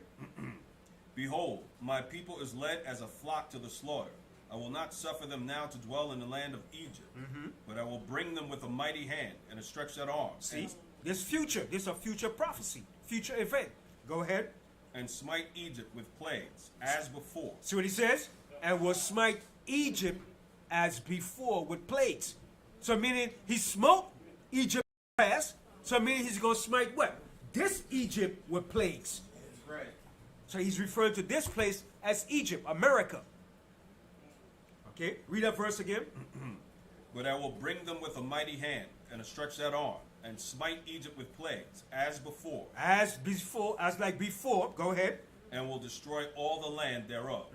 B: Behold, my people is led as a flock to the slaughter. I will not suffer them now to dwell in the land of Egypt, but I will bring them with a mighty hand and a stretched out arm.
A: See? This future. This is a future prophecy. future event. Go ahead.
B: And smite Egypt with plagues, as before.
A: See what he says? And will smite Egypt as before with plagues. So meaning he smote Egypt past. So meaning he's going to smite what? This Egypt with plagues.
C: That's right.
A: So he's referring to this place as Egypt, America. Okay, read that verse again.
B: But I will bring them with a mighty hand and a stretched out arm, and smite Egypt with plagues, as before.
A: As before, as like before. Go ahead.
B: And will destroy all the land thereof.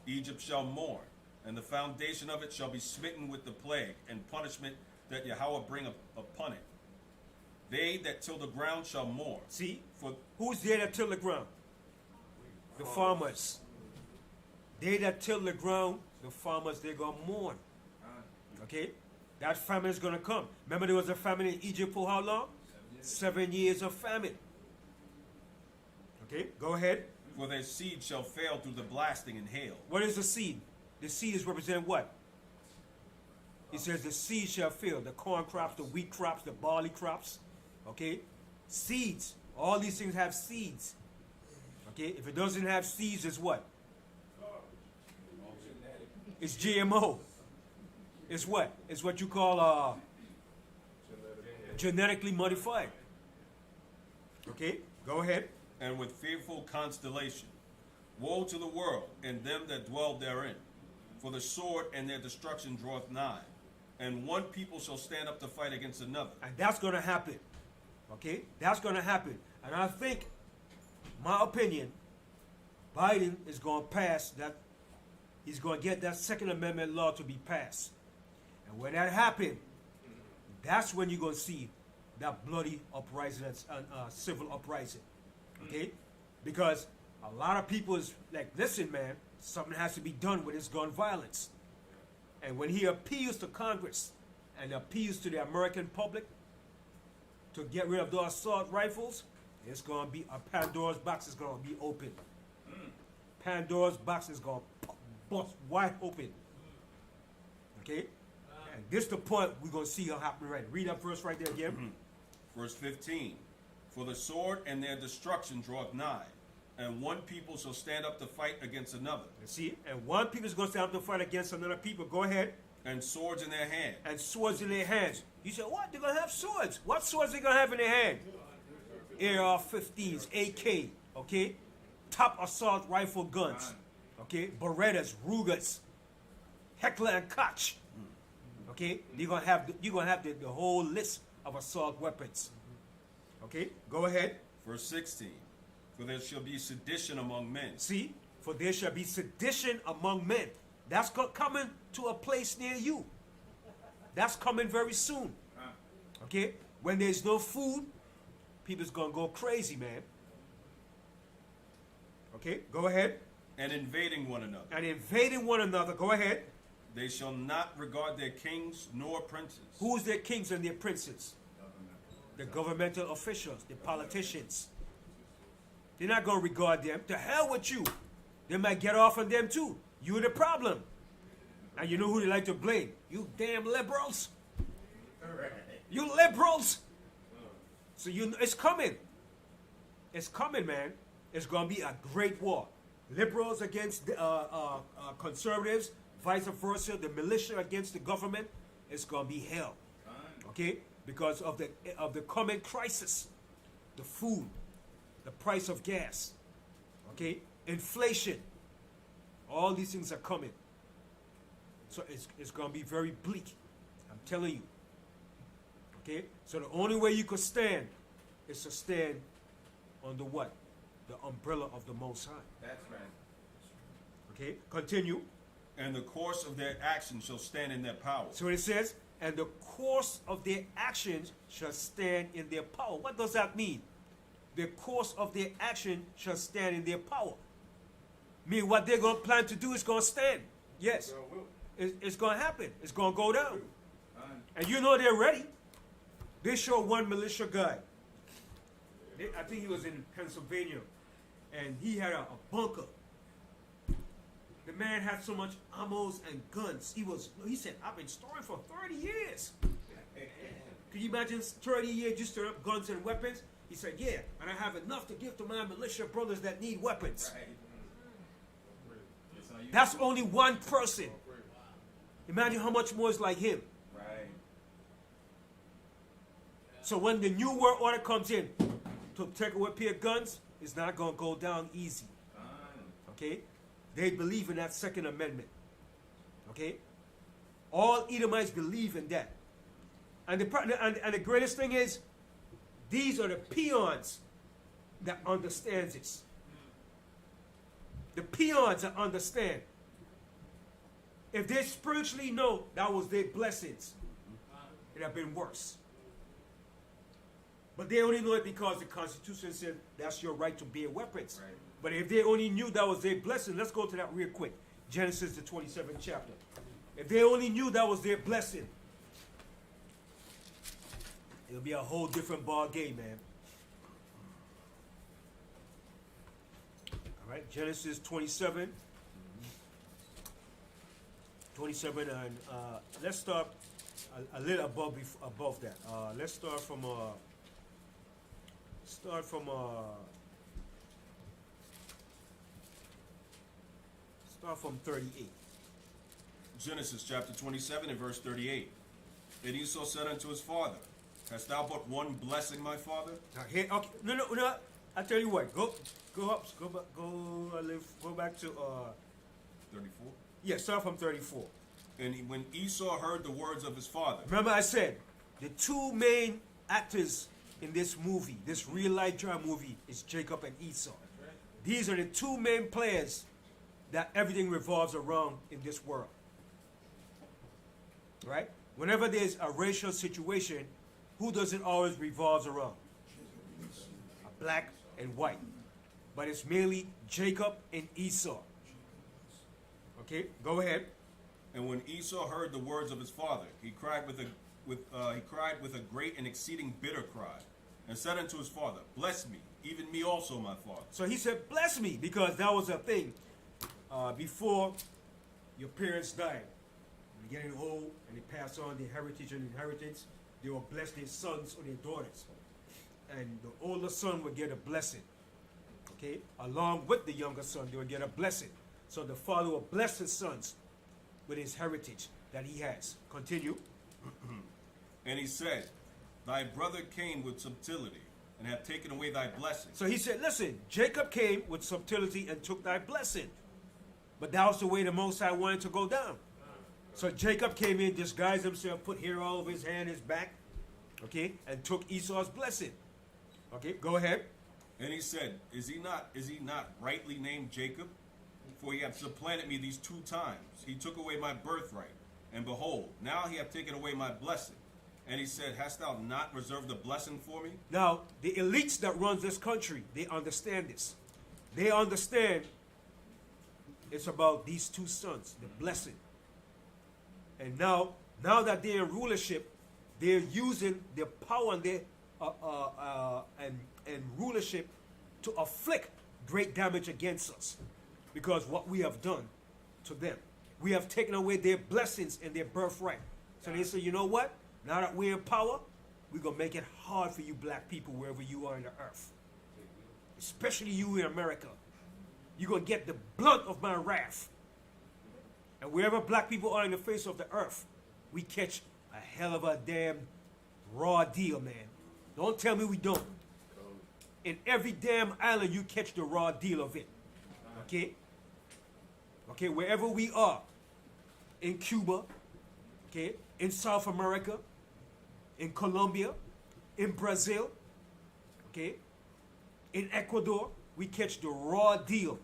B: Egypt shall mourn, and the foundation of it shall be smitten with the plague and punishment that Yahweh bring upon it. They that till the ground shall mourn.
A: See?
B: For
A: Who's there that till the ground? The farmers. They that till the ground, the farmers, they're going to mourn. Okay? That famine is going to come. Remember there was a famine in Egypt for how long? 7 years of famine. Okay, go ahead.
B: For their seed shall fail through the blasting and hail.
A: What is the seed? The seed is representing what? It says the seed shall fail. The corn crops, the wheat crops, the barley crops. Okay? Seeds. All these things have seeds. Okay? If it doesn't have seeds, it's what? It's GMO. It's what? It's what you call genetically modified. Okay? Go ahead.
B: And with fearful constellation. Woe to the world and them that dwell therein. For the sword and their destruction draweth nigh. And one people shall stand up to fight against another.
A: And that's going to happen. Okay? That's going to happen. And I think, my opinion, Biden is going to pass that. He's going to get that Second Amendment law to be passed. And when that happens, that's when you're going to see that bloody uprising and civil uprising. Okay? Because a lot of people is like, listen, man, something has to be done with this gun violence. And when he appeals to Congress and appeals to the American public to get rid of those assault rifles, it's going to be a Pandora's box is going to be open. Pandora's box is going to bust wide open. Okay? And this is the point we're going to see how happen right. Read that verse right there again.
B: Verse 15. For the sword and their destruction draweth nigh, and one people shall stand up to fight against another.
A: You see? And one people is going to stand up to fight against another people. Go ahead.
B: And swords in their hand.
A: And swords in their hands. You say, what? They're going to have swords. What swords they going to have in their hand? AR-15s, AK, okay? Top assault rifle guns, okay? Berettas, Rugers, Heckler and Koch, okay? You're gonna have the whole list of assault weapons, okay? Go ahead.
B: Verse 16. For there shall be sedition among men.
A: See, for there shall be sedition among men. That's coming to a place near you. That's coming very soon, okay? When there's no food, people's gonna go crazy, man. Okay, go ahead.
B: And invading one another.
A: And invading one another. Go ahead.
B: They shall not regard their kings nor princes.
A: Who's their kings and their princes? The governmental officials, the politicians. They're not going to regard them. To hell with you. They might get off on them too. You're the problem. And you know who they like to blame? You damn liberals. You liberals. So it's coming. It's coming, man. It's going to be a great war. Liberals against the, conservatives, vice versa. The militia against the government. It's going to be hell. Okay? Because of the coming crisis. The food. The price of gas. Okay? Inflation. All these things are coming. So it's going to be very bleak. I'm telling you. Okay? So the only way you could stand is to stand under what? The umbrella of the Most High.
C: That's right.
A: Okay? Continue.
B: And the course of their actions shall stand in their power.
A: So it says, and the course of their actions shall stand in their power. What does that mean? The course of their action shall stand in their power. Mean what they're going to plan to do is going to stand. Yes. It's going to happen. It's going to go down. And you know they're ready. They show one militia guy. I think he was in Pennsylvania. And he had a bunker. The man had so much ammos and guns. He said, I've been storing for 30 years. Can you imagine 30 years just stirring up guns and weapons? He said, yeah, and I have enough to give to my militia brothers that need weapons.
C: Right. It's on you.
A: That's only one person. Imagine how much more is like him.
C: Right.
A: So when the New World Order comes in to take away pair guns, it's not going to go down easy. Okay? They believe in that Second Amendment. Okay? All Edomites believe in that. And the greatest thing is, these are the peons that understand this. The peons that understand. If they spiritually know that was their blessings, it would have been worse. But they only know it because the Constitution said that's your right to bear weapons.
C: Right.
A: But if they only knew that was their blessing, let's go to that real quick. Genesis, the 27th chapter. If they only knew that was their blessing, it'll be a whole different ball game, man. All right, Genesis 27. 27, and let's start a little above that. Let's start from 38.
B: Genesis chapter 27 and verse 38. And Esau said unto his father, Hast thou but one blessing, my father?
A: Now here, okay, no. I tell you what, go back to
B: 34.
A: yeah, start from 34.
B: And when Esau heard the words of his father,
A: Remember, I said the two main actors in this movie, this real life drama movie, is Jacob and Esau. These are the two main players that everything revolves around in this world. Right? Whenever there's a racial situation, who does it always revolves around? A black and white. But it's mainly Jacob and Esau. Okay, go ahead.
B: and when Esau heard the words of his father, he cried with a great and exceeding bitter cry, and said unto his father, Bless me, even me also, my father.
A: So he said, bless me, because that was a thing. Before your parents died, when they're getting old and they pass on their heritage and inheritance, they will bless their sons or their daughters. And the older son will get a blessing. Okay? Along with the younger son, they will get a blessing. So the father will bless his sons with his heritage that he has. Continue.
B: And he said, Thy brother came with subtlety, and hath taken away thy blessing.
A: So he said, listen, Jacob came with subtlety and took thy blessing. But that was the way the Most High wanted to go down. So Jacob came in, disguised himself, put hair all over his hand, his back, okay, and took Esau's blessing. Okay, go ahead.
B: And he said, Is he not rightly named Jacob? For he hath supplanted me these 2 times. He took away my birthright. And behold, now he hath taken away my blessing. And he said, Hast thou not reserved a blessing for me?
A: Now, the elites that runs this country, they understand this. They understand it's about these 2 sons, the blessing. And now that they're in rulership, they're using their power and their and rulership to afflict great damage against us, because what we have done to them, we have taken away their blessings and their birthright. So they say, you know what? Now that we're in power, we're gonna make it hard for you black people wherever you are in the earth, especially you in America. You're gonna get the blunt of my wrath. And wherever black people are in the face of the earth, we catch a hell of a damn raw deal, man. Don't tell me we don't. In every damn island, you catch the raw deal of it. Okay? Okay, wherever we are, in Cuba, okay, in South America, in Colombia, in Brazil, okay, in Ecuador, we catch the raw deal.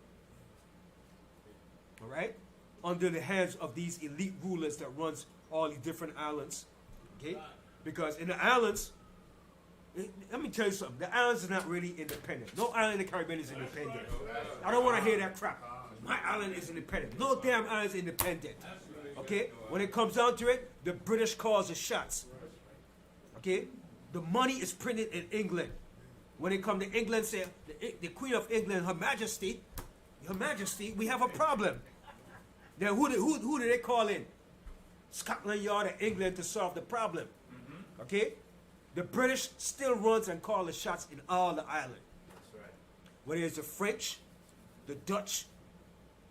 A: All right? Under the hands of these elite rulers that runs all these different islands. Okay? Because in the islands, let me tell you something. The islands are not really independent. No island in the Caribbean is independent. I don't want to hear that crap. My island is independent. No damn island is independent. Okay? When it comes down to it, the British calls the shots. Okay? The money is printed in England. When it comes to England, say the Queen of England, Her Majesty, we have a problem. Then who do they call in? Scotland Yard and England to solve the problem. Okay? The British still runs and call the shots in all the island.
D: That's right.
A: Whether it's the French, the Dutch,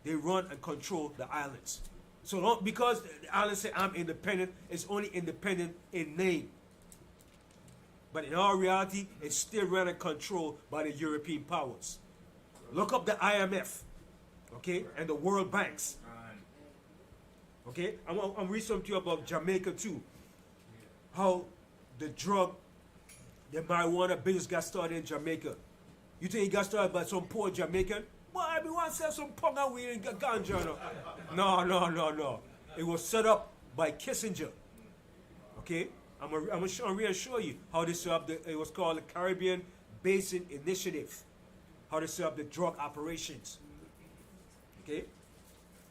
A: they run and control the islands. So don't, because the islands say I'm independent, it's only independent in name. But in all reality, it's still run and controlled by the European powers. Look up the IMF, okay, and the World Banks. Okay, I'm reading something to you about Jamaica too. How the marijuana business got started in Jamaica. You think it got started by some poor Jamaican? Well, everyone says some punk and weed and ganja. No. It was set up by Kissinger. Okay? I'm going to reassure you how they set up it was called the Caribbean Basin Initiative. How they set up the drug operations. Okay?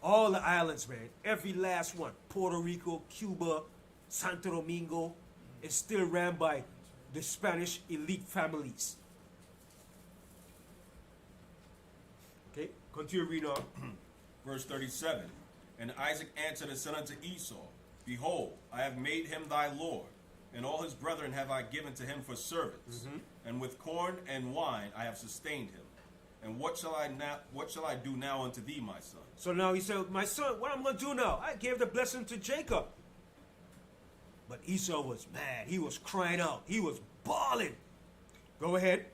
A: All the islands, man. Every last one. Puerto Rico, Cuba, Santo Domingo. Is still ran by the Spanish elite families. Okay? Continue reading on.
B: Verse 37. And Isaac answered and said unto Esau, Behold, I have made him thy lord, and all his brethren have I given to him for servants, and with corn and wine I have sustained him. And what shall I do now unto thee, my son?
A: So now he said, my son, what I'm going to do now? I gave the blessing to Jacob. But Esau was mad. He was crying out. He was bawling. Go ahead.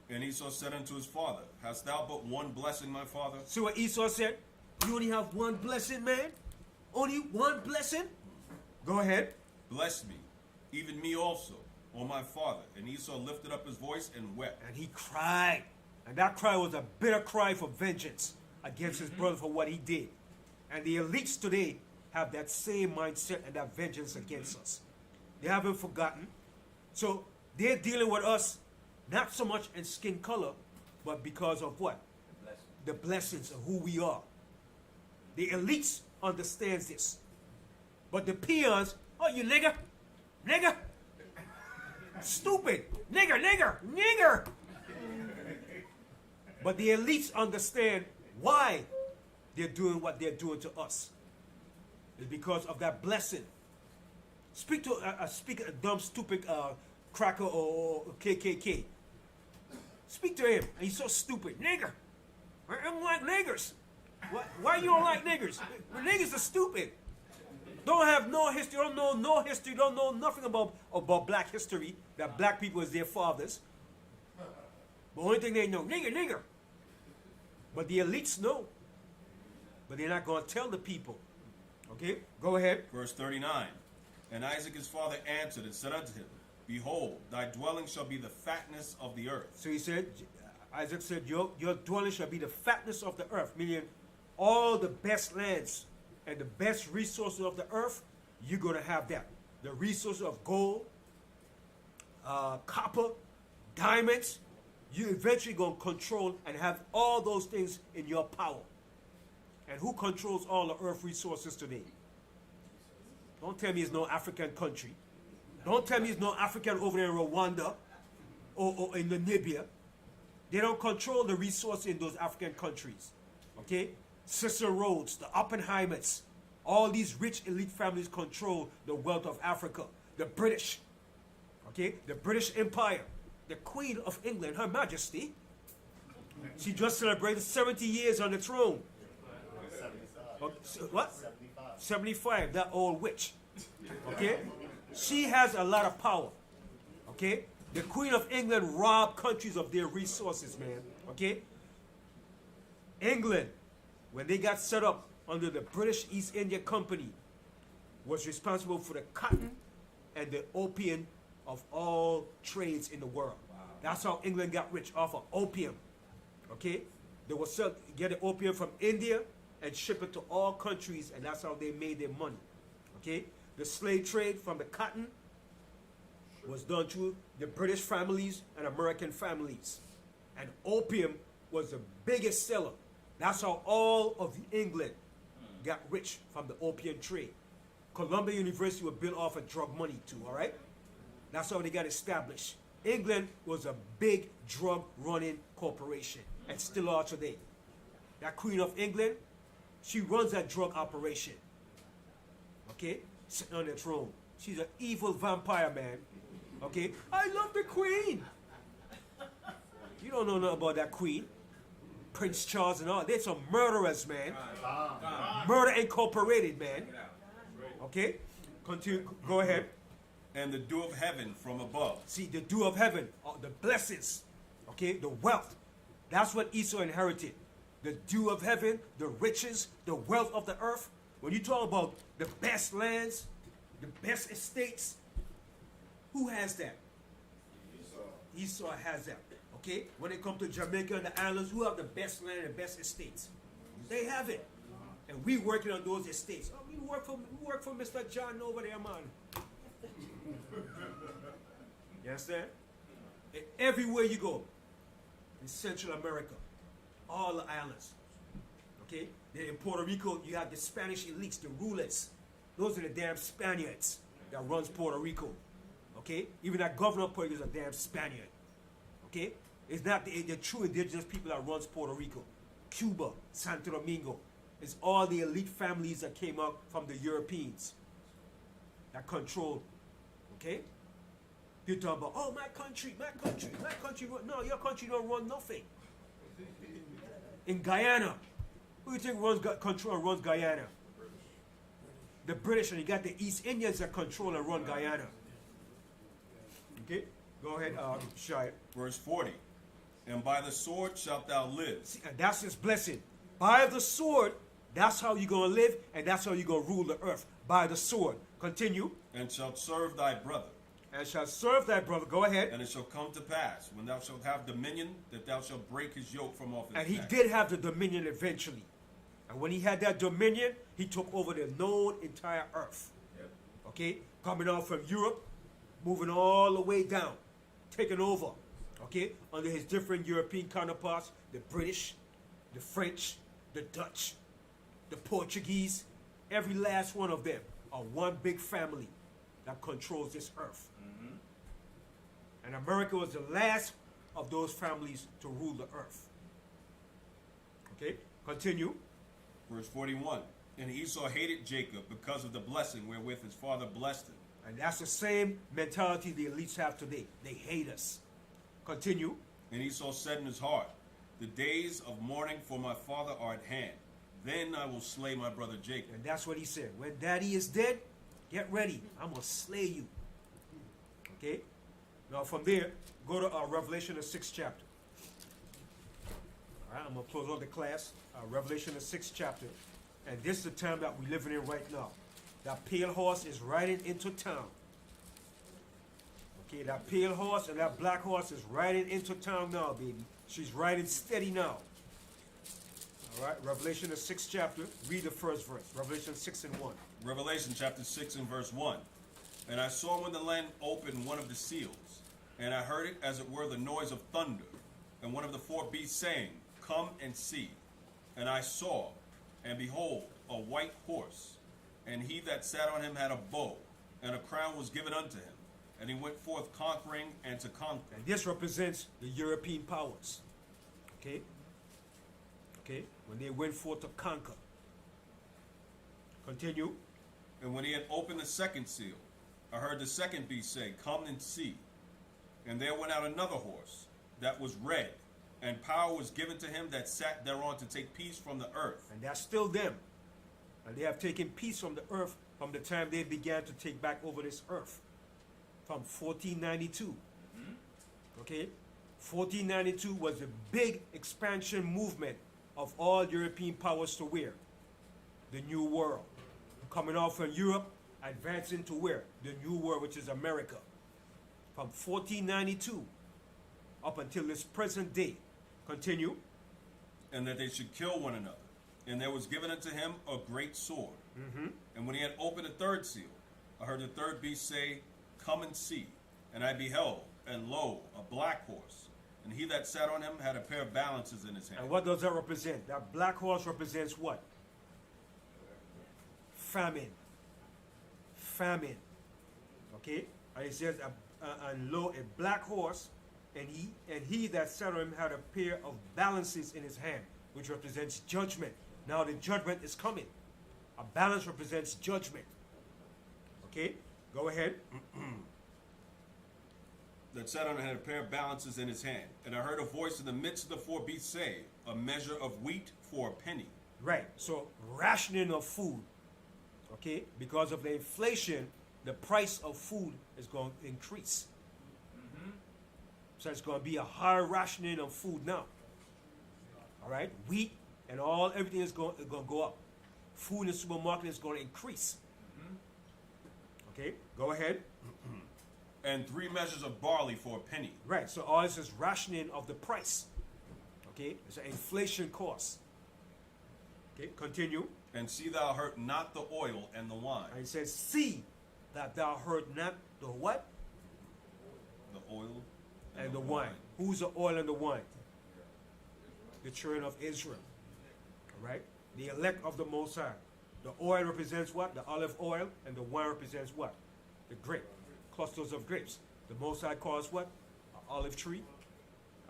B: And Esau said unto his father, Hast thou but one blessing, my father?
A: See what Esau said? You only have one blessing, man? Only one blessing? Go ahead.
B: Bless me, even me also, O my father. And Esau lifted up his voice and wept.
A: And he cried. And that cry was a bitter cry for vengeance against his brother for what he did. And the elites today have that same mindset and that vengeance against us. They haven't forgotten. So they're dealing with us not so much in skin color, but because of what? The blessings of who we are. The elites understands this. But the peons, oh, you nigger, nigger, stupid, nigger. But the elites understand why they're doing what they're doing to us. It's because of that blessing. Speak to a dumb, stupid cracker or KKK. Speak to him, and he's so stupid. Nigger. I don't like niggers. Why you don't like niggers? The niggers are stupid. Don't have no history, don't know no history, don't know nothing about black history, that black people is their fathers. The only thing they know, nigger. But the elites know. But they're not going to tell the people. Okay, go ahead.
B: Verse 39. And Isaac his father answered and said unto him, Behold, thy dwelling shall be the fatness of the earth.
A: So he said, Isaac said, your dwelling shall be the fatness of the earth, meaning all the best lands and the best resources of the earth, you're going to have that. The resources of gold, copper, diamonds, you eventually going to control and have all those things in your power. And who controls all the earth resources today? Don't tell me it's no African country. Don't tell me it's no African over there in Rwanda or in Namibia. They don't control the resources in those African countries. Okay? Cicero Rhodes, the Oppenheimers, all these rich elite families control the wealth of Africa. The British. Okay? The British Empire. The Queen of England, Her Majesty. She just celebrated 70 years on the throne.
E: 75.
A: What?
E: 75.
A: 75, that old witch. Okay? She has a lot of power. Okay? The Queen of England robbed countries of their resources, man. Okay? England, when they got set up under the British East India Company, was responsible for the cotton and the opium of all trades in the world. That's how England got rich, off of opium. Okay? They would get the opium from India and ship it to all countries, and that's how they made their money. Okay? The slave trade from the cotton was done through the British families and American families. And opium was the biggest seller. That's how all of England got rich, from the opium trade. Columbia University was built off of drug money too, all right? That's how they got established. England was a big drug running corporation, and still are today. That Queen of England, she runs that drug operation. Okay? Sitting on the throne. She's an evil vampire, man. Okay? I love the Queen. You don't know nothing about that Queen. Prince Charles and all. They're some murderers, man. Murder Incorporated, man. Okay? Continue. Go ahead.
B: And the dew of heaven from above.
A: See, the dew of heaven, the blessings, okay, the wealth. That's what Esau inherited. The dew of heaven, the riches, the wealth of the earth. When you talk about the best lands, the best estates, who has that? Esau has that. Okay? When it comes to Jamaica and the islands, who have the best land and best estates? They have it. And we working on those estates. Oh, we work for Mr. John over there, man. You understand? And everywhere you go, in Central America, all the islands, okay? Then in Puerto Rico, you have the Spanish elites, the rulers. Those are the damn Spaniards that runs Puerto Rico, okay? Even that governor of Puerto Rico is a damn Spaniard, okay? It's not the true indigenous people that runs Puerto Rico. Cuba, Santo Domingo. It's all the elite families that came out from the Europeans that control, okay? You talk about, oh, my country. No, your country don't run nothing. In Guyana, who do you think runs Guyana? The British, and you got the East Indians that control and run Guyana. Okay, go ahead, Shia.
B: Verse 40. And by the sword shalt thou live.
A: See, and that's his blessing. By the sword, that's how you're going to live, and that's how you're going to rule the earth. By the sword. Continue.
B: And shalt serve thy brother.
A: And shall serve thy brother. Go ahead.
B: And it shall come to pass, when thou shalt have dominion, that thou shalt break his yoke from off his
A: And he
B: neck.
A: did have the dominion eventually. And when he had that dominion, he took over the known entire earth.
C: Yep.
A: Okay? Coming out from Europe, moving all the way down, taking over. Okay? Under his different European counterparts, the British, the French, the Dutch, the Portuguese, every last one of them are one big family that controls this earth. And America was the last of those families to rule the earth. Okay? Continue.
B: Verse 41. And Esau hated Jacob because of the blessing wherewith his father blessed him.
A: And that's the same mentality the elites have today. They hate us. Continue.
B: And Esau said in his heart, the days of mourning for my father are at hand. Then I will slay my brother Jacob.
A: And that's what he said. When daddy is dead, get ready. I'm going to slay you. Okay? Now from there, go to Revelation, the 6th chapter. All right, I'm going to close on the class. Revelation, the 6th chapter. And this is the time that we're living in right now. That pale horse is riding into town. Okay, that pale horse and that black horse is riding into town now, baby. She's riding steady now. All right, Revelation, the 6th chapter. Read the first verse. Revelation 6 and 1.
B: Revelation chapter 6 and verse 1. And I saw when the land opened one of the seals, and I heard it as it were the noise of thunder, and one of the four beasts saying, Come and see. And I saw, and behold, a white horse, and he that sat on him had a bow, and a crown was given unto him, and he went forth conquering and to conquer.
A: And this represents the European powers. Okay? Okay? When they went forth to conquer. Continue.
B: And when he had opened the second seal, I heard the second beast say, Come and see. And there went out another horse that was red, and power was given to him that sat thereon to take peace from the earth.
A: And that's still them. And they have taken peace from the earth from the time they began to take back over this earth. From 1492. Okay? 1492 was a big expansion movement of all European powers to where? The New World. Coming out from Europe, advancing to where? The New World, which is America. From 1492 up until this present day. Continue.
B: And that they should kill one another. And there was given unto him a great sword. And when he had opened the third seal, I heard the third beast say, Come and see. And I beheld, and lo, a black horse. And he that sat on him had a pair of balances in his hand.
A: And what does that represent? That black horse represents what? Famine. Famine. Okay? And it says, and lo, a black horse, and he that sat on him had a pair of balances in his hand, which represents judgment. Now the judgment is coming. A balance represents judgment. Okay? Go ahead.
B: that sat on it had a pair of balances in his hand. And I heard a voice in the midst of the four beasts say, a measure of wheat for a penny.
A: Right. So rationing of food. Okay? Because of the inflation, the price of food is going to increase. So it's going to be a higher rationing of food now. All right? Wheat and everything is going to go up. Food in the supermarket is going to increase. Okay? Go ahead.
B: And 3 measures of barley for a penny.
A: Right. So all this is rationing of the price. Okay? It's an inflation cost. Okay? Continue.
B: And see thou hurt not the oil and the wine.
A: And it says, see that thou hurt not the what?
B: The oil
A: And the wine. Who's the oil and the wine? The children of Israel. All right? The elect of the Most High. The oil represents what? The olive oil. And the wine represents what? The grape. Clusters of grapes. The Most High calls what? An olive tree.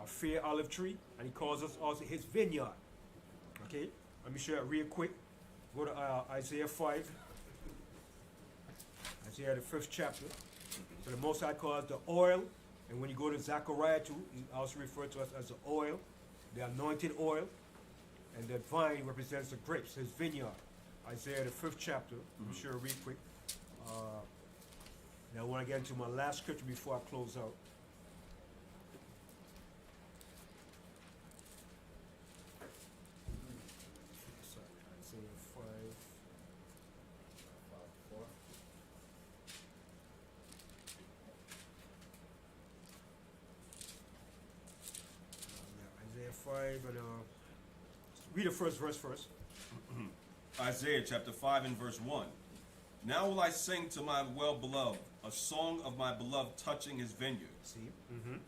A: A fair olive tree. And he calls us also his vineyard. Okay? Let me show you real quick. Go to Isaiah 5. Isaiah the 5th chapter. So the Most High calls the oil. And when you go to Zechariah 2, he also refers to us as the oil, the anointed oil, and the vine represents the grapes, his vineyard. Isaiah the 5th chapter. Let me show you real quick. Now I want to get into my last scripture before I close out. Sorry, Isaiah 5. Isaiah 5 and read the first verse first.
B: Isaiah chapter 5 and verse 1. Now will I sing to my well-beloved a song of my beloved touching his vineyard.
A: See?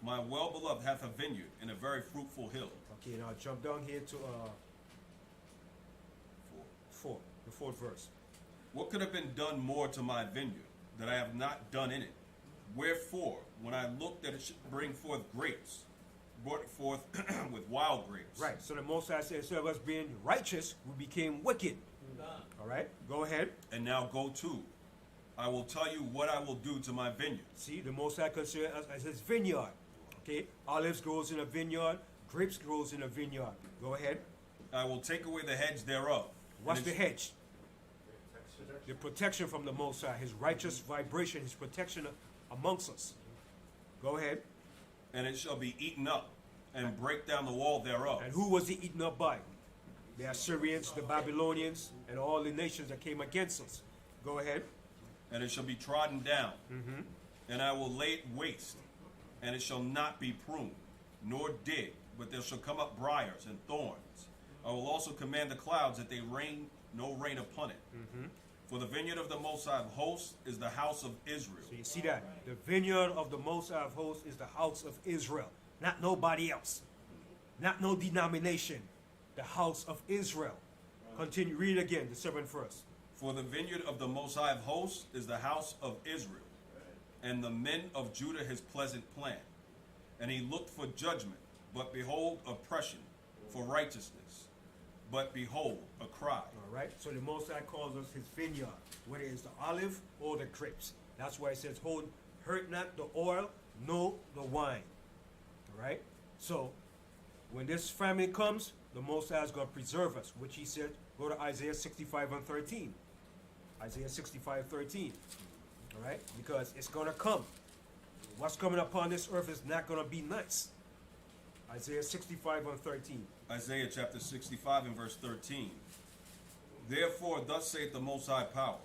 B: My well-beloved hath a vineyard in a very fruitful hill.
A: Okay, now jump down here to 4, the 4th verse.
B: What could have been done more to my vineyard that I have not done in it? Wherefore, when I looked that it should bring forth grapes, brought it forth with wild grapes.
A: Right, so the Most High said, instead of us being righteous, we became wicked. All right, go ahead.
B: And now go to. I will tell you what I will do to my vineyard.
A: See, the Most High considers us as his vineyard. Okay, olives grows in a vineyard, grapes grows in a vineyard. Go ahead.
B: I will take away the hedge thereof.
A: What's
B: and
A: the
B: it
A: hedge? The protection from the Most High, his righteous vibration, his protection amongst us. Go ahead.
B: And it shall be eaten up, and break down the wall thereof.
A: And who was he eaten up by? The Assyrians, the Babylonians, and all the nations that came against us. Go ahead.
B: And it shall be trodden down, and I will lay it waste, and it shall not be pruned, nor digged, but there shall come up briars and thorns. I will also command the clouds that they rain no rain upon it. For the vineyard of the Most High of hosts is the house of Israel.
A: So you see that? The vineyard of the Most High of hosts is the house of Israel. Not nobody else. Not no denomination. The house of Israel. Continue, read again, the 7th verse.
B: For the vineyard of the Most High of hosts is the house of Israel, and the men of Judah his pleasant plan. And he looked for judgment, but behold oppression, for righteousness, but behold a cry.
A: All right, so the Most High calls us his vineyard, whether it's the olive or the grapes. That's why it says, hurt not the oil, nor the wine. All right, so when this famine comes, the Most High is going to preserve us, which he said, go to Isaiah 65 and 13. Isaiah 65, 13. All right, because it's going to come. What's coming upon this earth is not going to be nice. Isaiah 65 and 13.
B: Isaiah chapter 65 and verse 13. Therefore, thus saith the Most High Power,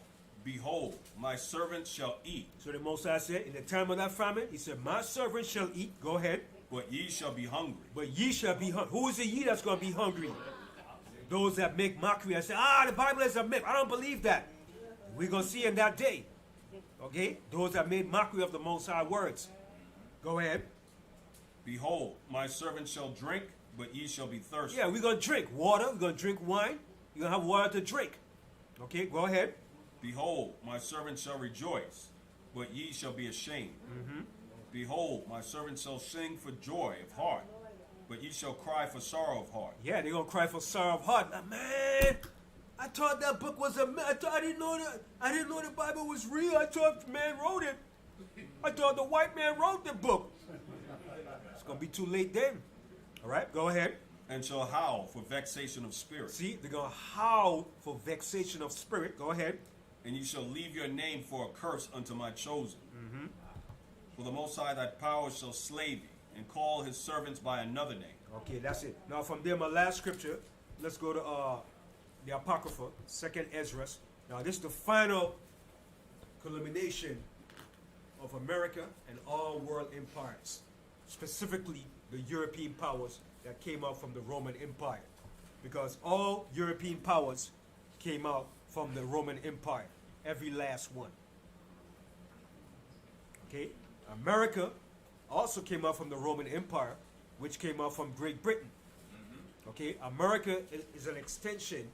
B: behold, my servants shall eat.
A: So the Most High said, in the time of that famine, he said, my servants shall eat. Go ahead.
B: But ye shall be hungry.
A: But ye shall be hungry. Who is the ye that's going to be hungry? Those that make mockery and say, the Bible is a myth. I don't believe that. We're going to see in that day. Okay? Those that made mockery of the Most High words. Go ahead.
B: Behold, my servants shall drink, but ye shall be thirsty.
A: Yeah, we're going to drink water. We're going to drink wine. You're going to have water to drink. Okay, go ahead.
B: Behold, my servants shall rejoice, but ye shall be ashamed. Behold, my servants shall sing for joy of heart, but ye shall cry for sorrow of heart.
A: Yeah, they're going to cry for sorrow of heart. Now, man, I thought that book was a myth. I didn't know the Bible was real. I thought man wrote it. I thought the white man wrote the book. gonna be too late then. All right, go ahead.
B: and shall howl for vexation of spirit.
A: See, they're gonna howl for vexation of spirit. Go ahead.
B: And you shall leave your name for a curse unto my chosen. For the Most High thy power shall slay thee, and call his servants by another name.
A: Okay, that's it. Now from there, my last scripture. Let's go to the Apocrypha, 2nd Ezra. Now this is the final culmination of America and all world empires, specifically the European powers that came out from the Roman Empire, because all European powers came out from the Roman Empire, every last one. Okay, America also came out from the Roman Empire, which came out from Great Britain. Okay, America is an extension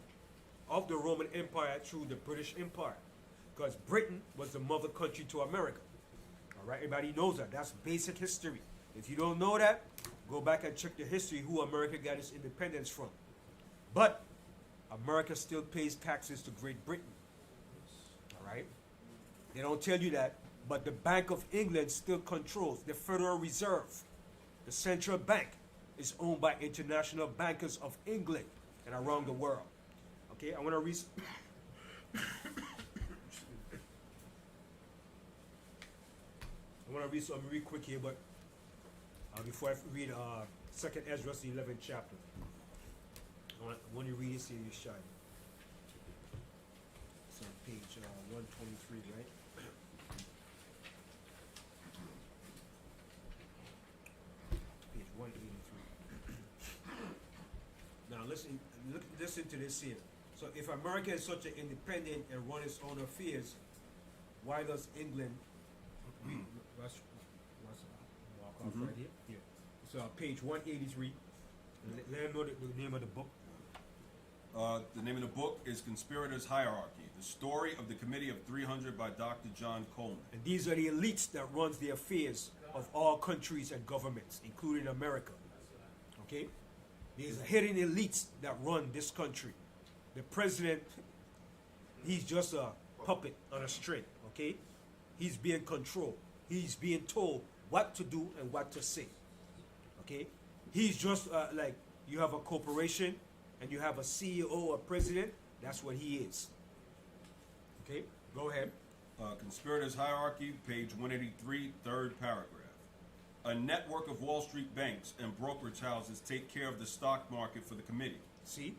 A: of the Roman Empire through the British Empire, because Britain was the mother country to America. All right, everybody knows that. That's basic history. If you don't know that, go back and check the history who America got its independence from. But America still pays taxes to Great Britain. All right, they don't tell you that, but the Bank of England still controls the Federal Reserve. The central bank is owned by international bankers of England and around the world. Okay, I want to read. I want to read something real quick here, but before I read 2nd Ezra, the 11th chapter. When you read it, see you shine. It's on page 123, right? Page 183. Now listen to this here. So if America is such an independent and run its own affairs, why does England? Let's walk off right here. Yeah. It's page 183. Let them know the name of the book.
B: The name of the book is Conspirators' Hierarchy, the story of the Committee of 300 by Dr. John Coleman.
A: And these are the elites that runs the affairs of all countries and governments, including America. Okay? These are hidden elites that run this country. The president, he's just a puppet on a string, okay? He's being controlled. He's being told what to do and what to say, okay? He's just like you have a corporation and you have a CEO or president. That's what he is. Okay, go ahead.
B: Conspirators' Hierarchy, page 183, third paragraph. A network of Wall Street banks and brokerage houses take care of the stock market for the committee.
A: See?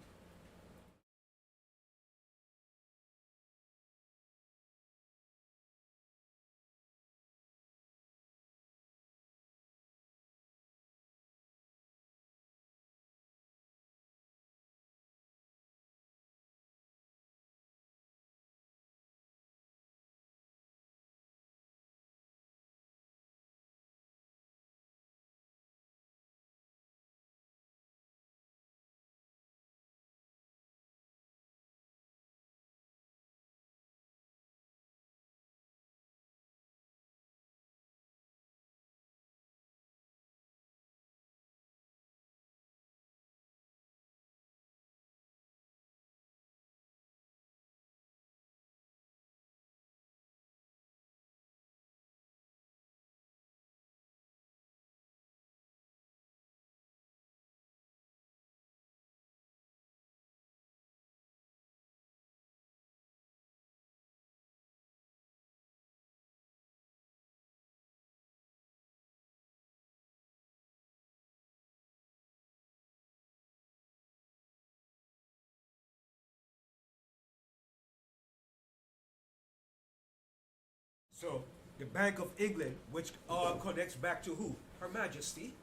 A: So the Bank of England, which all connects back to who? Her Majesty,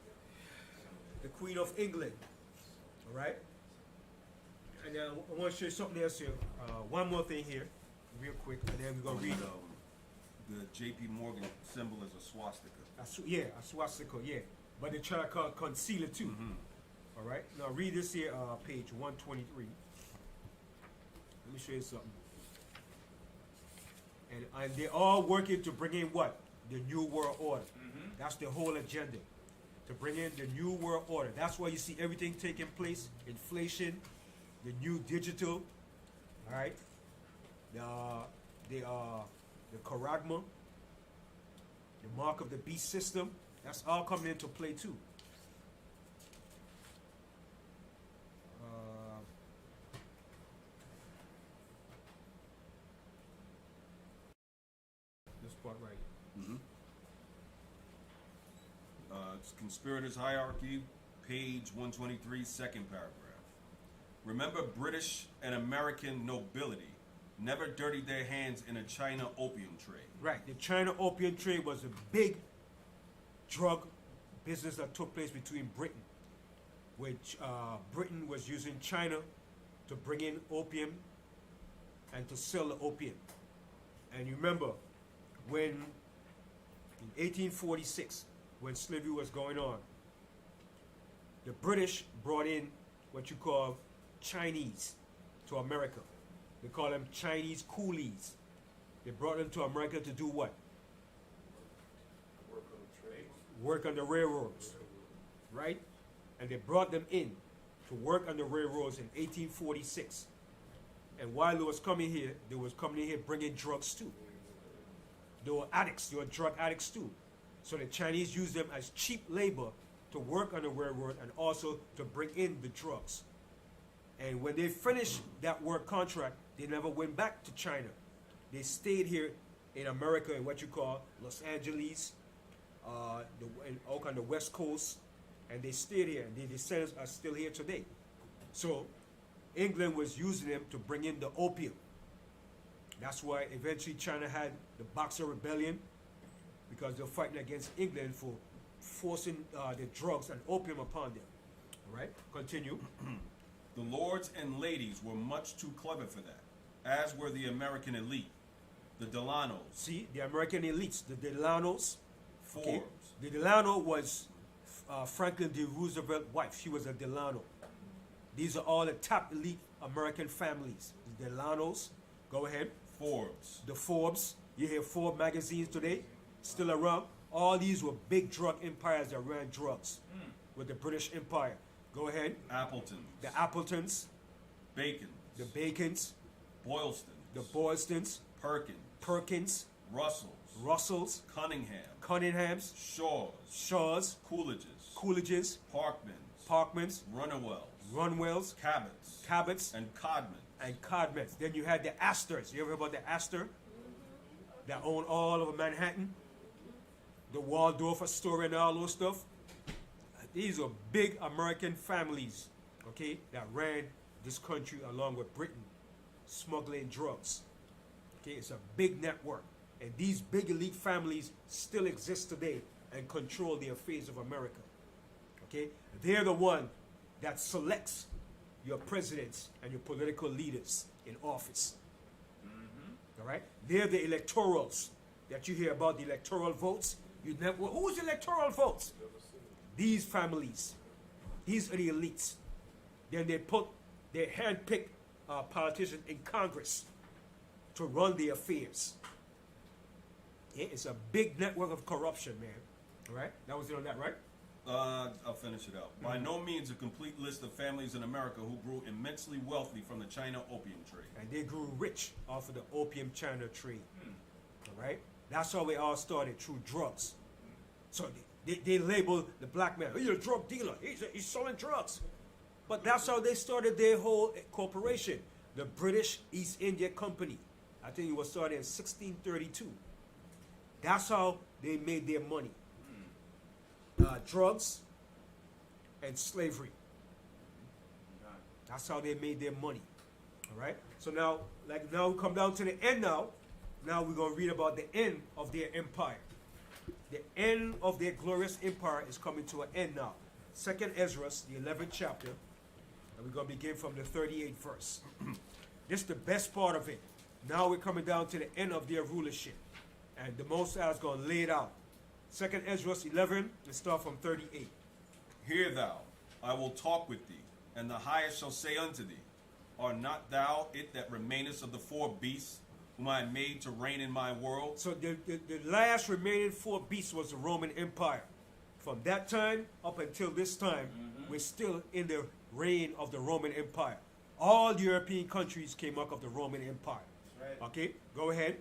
A: the Queen of England. All right. And then I want to show you something else here. One more thing here, real quick, and then we're gonna read.
B: The J.P. Morgan symbol is a swastika.
A: Yeah, a swastika. Yeah, but they try to conceal it too. All right. Now read this here, page 123. Let me show you something. And they're all working to bring in what? The New World Order. That's the whole agenda. To bring in the New World Order. That's why you see everything taking place. Inflation, the new digital, all right? The Charagma, the mark of the beast system. That's all coming into play too. part right here.
B: It's Conspirators Hierarchy, page 123, second paragraph. Remember, British and American nobility never dirtied their hands in a China opium trade.
A: Right. The China opium trade was a big drug business that took place between Britain, which Britain was using China to bring in opium and to sell the opium. And you remember when in 1846, when slavery was going on, the British brought in what you call Chinese to America. They call them Chinese coolies. They brought them to America to do what?
D: Work on the trade.
A: Work on the railroads, right? And they brought them in to work on the railroads in 1846. And while they was coming here, they was coming in here bringing drugs too. They were addicts. They were drug addicts too. So the Chinese used them as cheap labor to work on the railroad and also to bring in the drugs. And when they finished that work contract, they never went back to China. They stayed here in America in what you call Los Angeles, out on the West Coast, and they stayed here. And their descendants are still here today. So England was using them to bring in the opium. That's why eventually China had the Boxer Rebellion, because they're fighting against England for forcing the drugs and opium upon them. All right, continue.
B: The lords and ladies were much too clever for that, as were the American elite, the Delanos,
A: See, the American elites, the Delanos.
B: Forbes,
A: The Delano was Franklin D. Roosevelt's wife. She was a Delano. These are all the top elite American families. The Delanos, go ahead.
B: Forbes,
A: The Forbes, you hear Forbes magazines today, still around. All these were big drug empires that ran drugs with the British Empire. Go ahead.
B: Appleton,
A: The Appletons,
B: Bacon,
A: the Bacons,
B: Boylston,
A: the Boylstons,
B: Perkins,
A: Perkins,
B: Russells,
A: Russells,
B: Cunningham,
A: Cunninghams,
B: Shaws,
A: Shaws,
B: Coolidges,
A: Coolidges,
B: Parkmans,
A: Parkmans,
B: Runnewells,
A: Runwells,
B: Cabots,
A: Cabots,
B: and Codmans.
A: and Codmans. Then you had the Astors. You ever heard about the Astor? That owned all over Manhattan. The Waldorf Astoria and all those stuff. These are big American families, okay, that ran this country along with Britain, smuggling drugs. Okay, it's a big network. And these big elite families still exist today and control the affairs of America. Okay? They're the one that selects your presidents and your political leaders in office. All right? They're the electorals that you hear about, the electoral votes. You never, well, who's electoral votes? These families. These are the elites. Then they put their hand-picked politicians in Congress to run the affairs. Yeah, it's a big network of corruption, man. All right? That was it on that, right?
B: I'll finish it out. By no means a complete list of families in America who grew immensely wealthy from the China opium trade.
A: And they grew rich off of the opium China trade. All right? That's how we all started, through drugs. So they labeled the black man, he's a drug dealer, he's selling drugs. But that's how they started their whole corporation, the British East India Company. I think it was started in 1632. That's how they made their money. Drugs and slavery. That's how they made their money. All right? So now we come down to the end now. Now we're going to read about the end of their empire. The end of their glorious empire is coming to an end now. 2nd Ezra, the 11th chapter, and we're going to begin from the 38th verse. This is the best part of it. Now we're coming down to the end of their rulership. And the Most High is going to lay it out. 2nd Ezra 11, let's start from 38.
B: Hear thou, I will talk with thee, and the highest shall say unto thee, Art not thou it that remainest of the four beasts, whom I made to reign in my world?
A: So the last remaining four beasts was the Roman Empire. From that time up until this time, we're still in the reign of the Roman Empire. All European countries came out of the Roman Empire.
C: Right.
A: Okay, go ahead.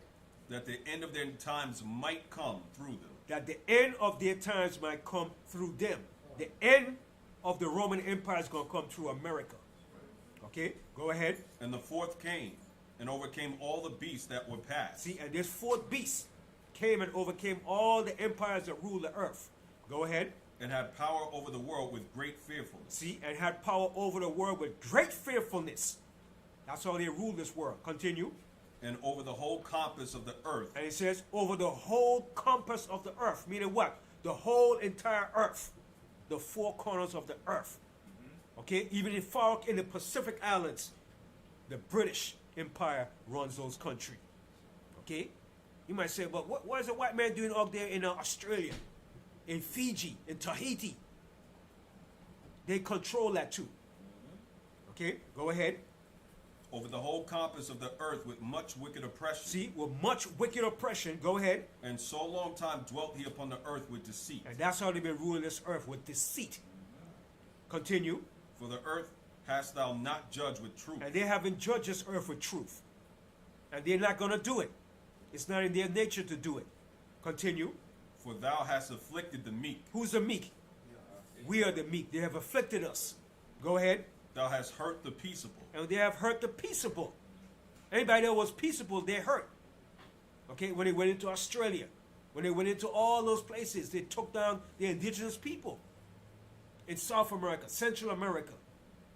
B: That the end of their times might come through them.
A: That the end of their times might come through them. The end of the Roman Empire is going to come through America. Okay, go ahead.
B: And the fourth came, and overcame all the beasts that were past.
A: See, and this fourth beast came and overcame all the empires that ruled the earth. Go ahead.
B: and had power over the world with great fearfulness.
A: See, and had power over the world with great fearfulness. That's how they rule this world. Continue.
B: And over the whole compass of the earth,
A: And it says, over the whole compass of the earth. Meaning what? The whole entire earth. The four corners of the earth. Okay? Even in the Pacific Islands, the British Empire runs those countries. Okay? You might say, but what is the white man doing up there in Australia? In Fiji? In Tahiti? They control that too. Okay? Go ahead.
B: over the whole compass of the earth with much wicked oppression.
A: See, with much wicked oppression. Go ahead.
B: And so long time dwelt he upon the earth with deceit.
A: And that's how they've been ruling this earth, with deceit. Continue.
B: For the earth hast thou not judged with truth.
A: And they haven't judged this earth with truth. And they're not going to do it. It's not in their nature to do it. Continue.
B: For thou hast afflicted the meek.
A: Who's the meek? We are the meek. They have afflicted us. Go ahead.
B: Thou hast hurt the peaceable.
A: And they have hurt the peaceable. Anybody that was peaceable, they hurt. Okay, when they went into Australia, when they went into all those places, they took down the indigenous people. In South America, Central America,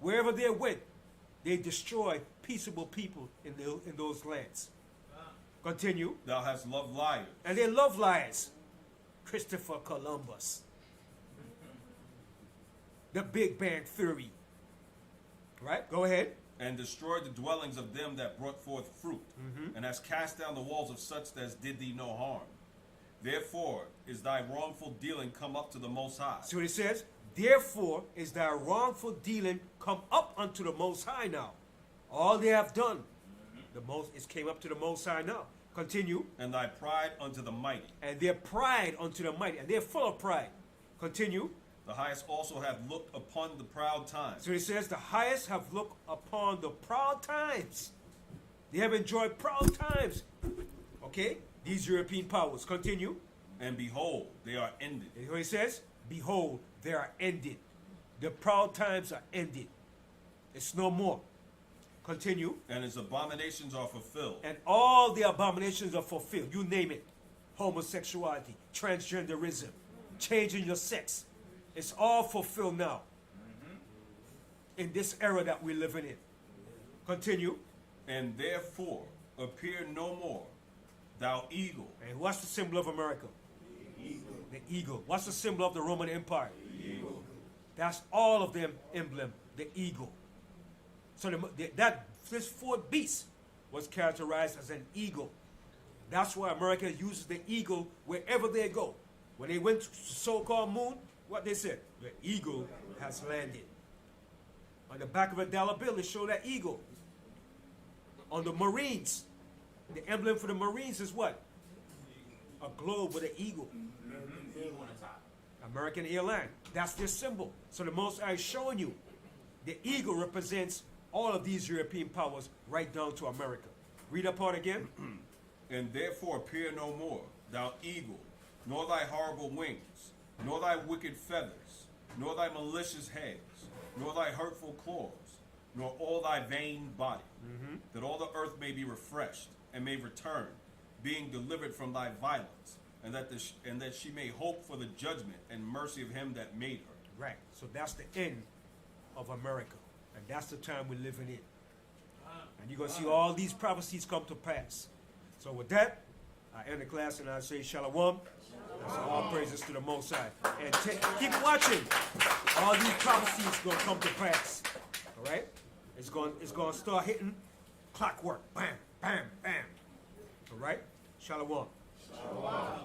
A: wherever they went, they destroyed peaceable people in those lands. Continue.
B: Thou hast loved liars.
A: And they love liars. Christopher Columbus. The Big Bang Theory. Right? Go ahead.
B: And destroyed the dwellings of them that brought forth fruit. And hast cast down the walls of such as did thee no harm. Therefore is thy wrongful dealing come up to the Most High.
A: See what it says? Therefore is thy wrongful dealing come up unto the Most High now. All they have done, it came up to the Most High now. Continue.
B: And thy pride unto the mighty.
A: And their pride unto the mighty. And they're full of pride. Continue.
B: The highest also hath looked upon the proud times.
A: So it says the highest have looked upon the proud times. They have enjoyed proud times. Okay? These European powers. Continue.
B: And behold, they are ended.
A: And what it says? Behold, they are ended. The proud times are ended. It's no more. Continue.
B: And his abominations are fulfilled.
A: And all the abominations are fulfilled. You name it. Homosexuality, transgenderism, changing your sex. It's all fulfilled now. In this era that we're living in. Continue.
B: And therefore appear no more, thou eagle.
A: And what's the symbol of America? The eagle. The eagle. What's the symbol of the Roman Empire? The eagle. That's all of them emblem, the eagle. So this fourth beast was characterized as an eagle. That's why America uses the eagle wherever they go. When they went to the so-called moon, what they said? The eagle has landed. On the back of a dollar bill, they show that eagle. On the Marines, the emblem for the Marines is what? A globe with an eagle. American airline. That's their symbol. So the Most High is showing you the eagle represents all of these European powers right down to America. Read that part again.
B: And therefore appear no more, thou eagle, nor thy horrible wings, nor thy wicked feathers, nor thy malicious heads, nor thy hurtful claws, nor all thy vain body, that all the earth may be refreshed and may return, being delivered from thy violence, and that she may hope for the judgment and mercy of him that made her.
A: Right. So that's the end of America. And that's the time we're living in. And you're going to see all these prophecies come to pass. So with that, I end the class and I say shalom. So all praises to the Most High. And keep watching. All these prophecies going to come to pass. All right? It's going to start hitting clockwork. Bam, bam, bam. All right? Shalom. Shalom.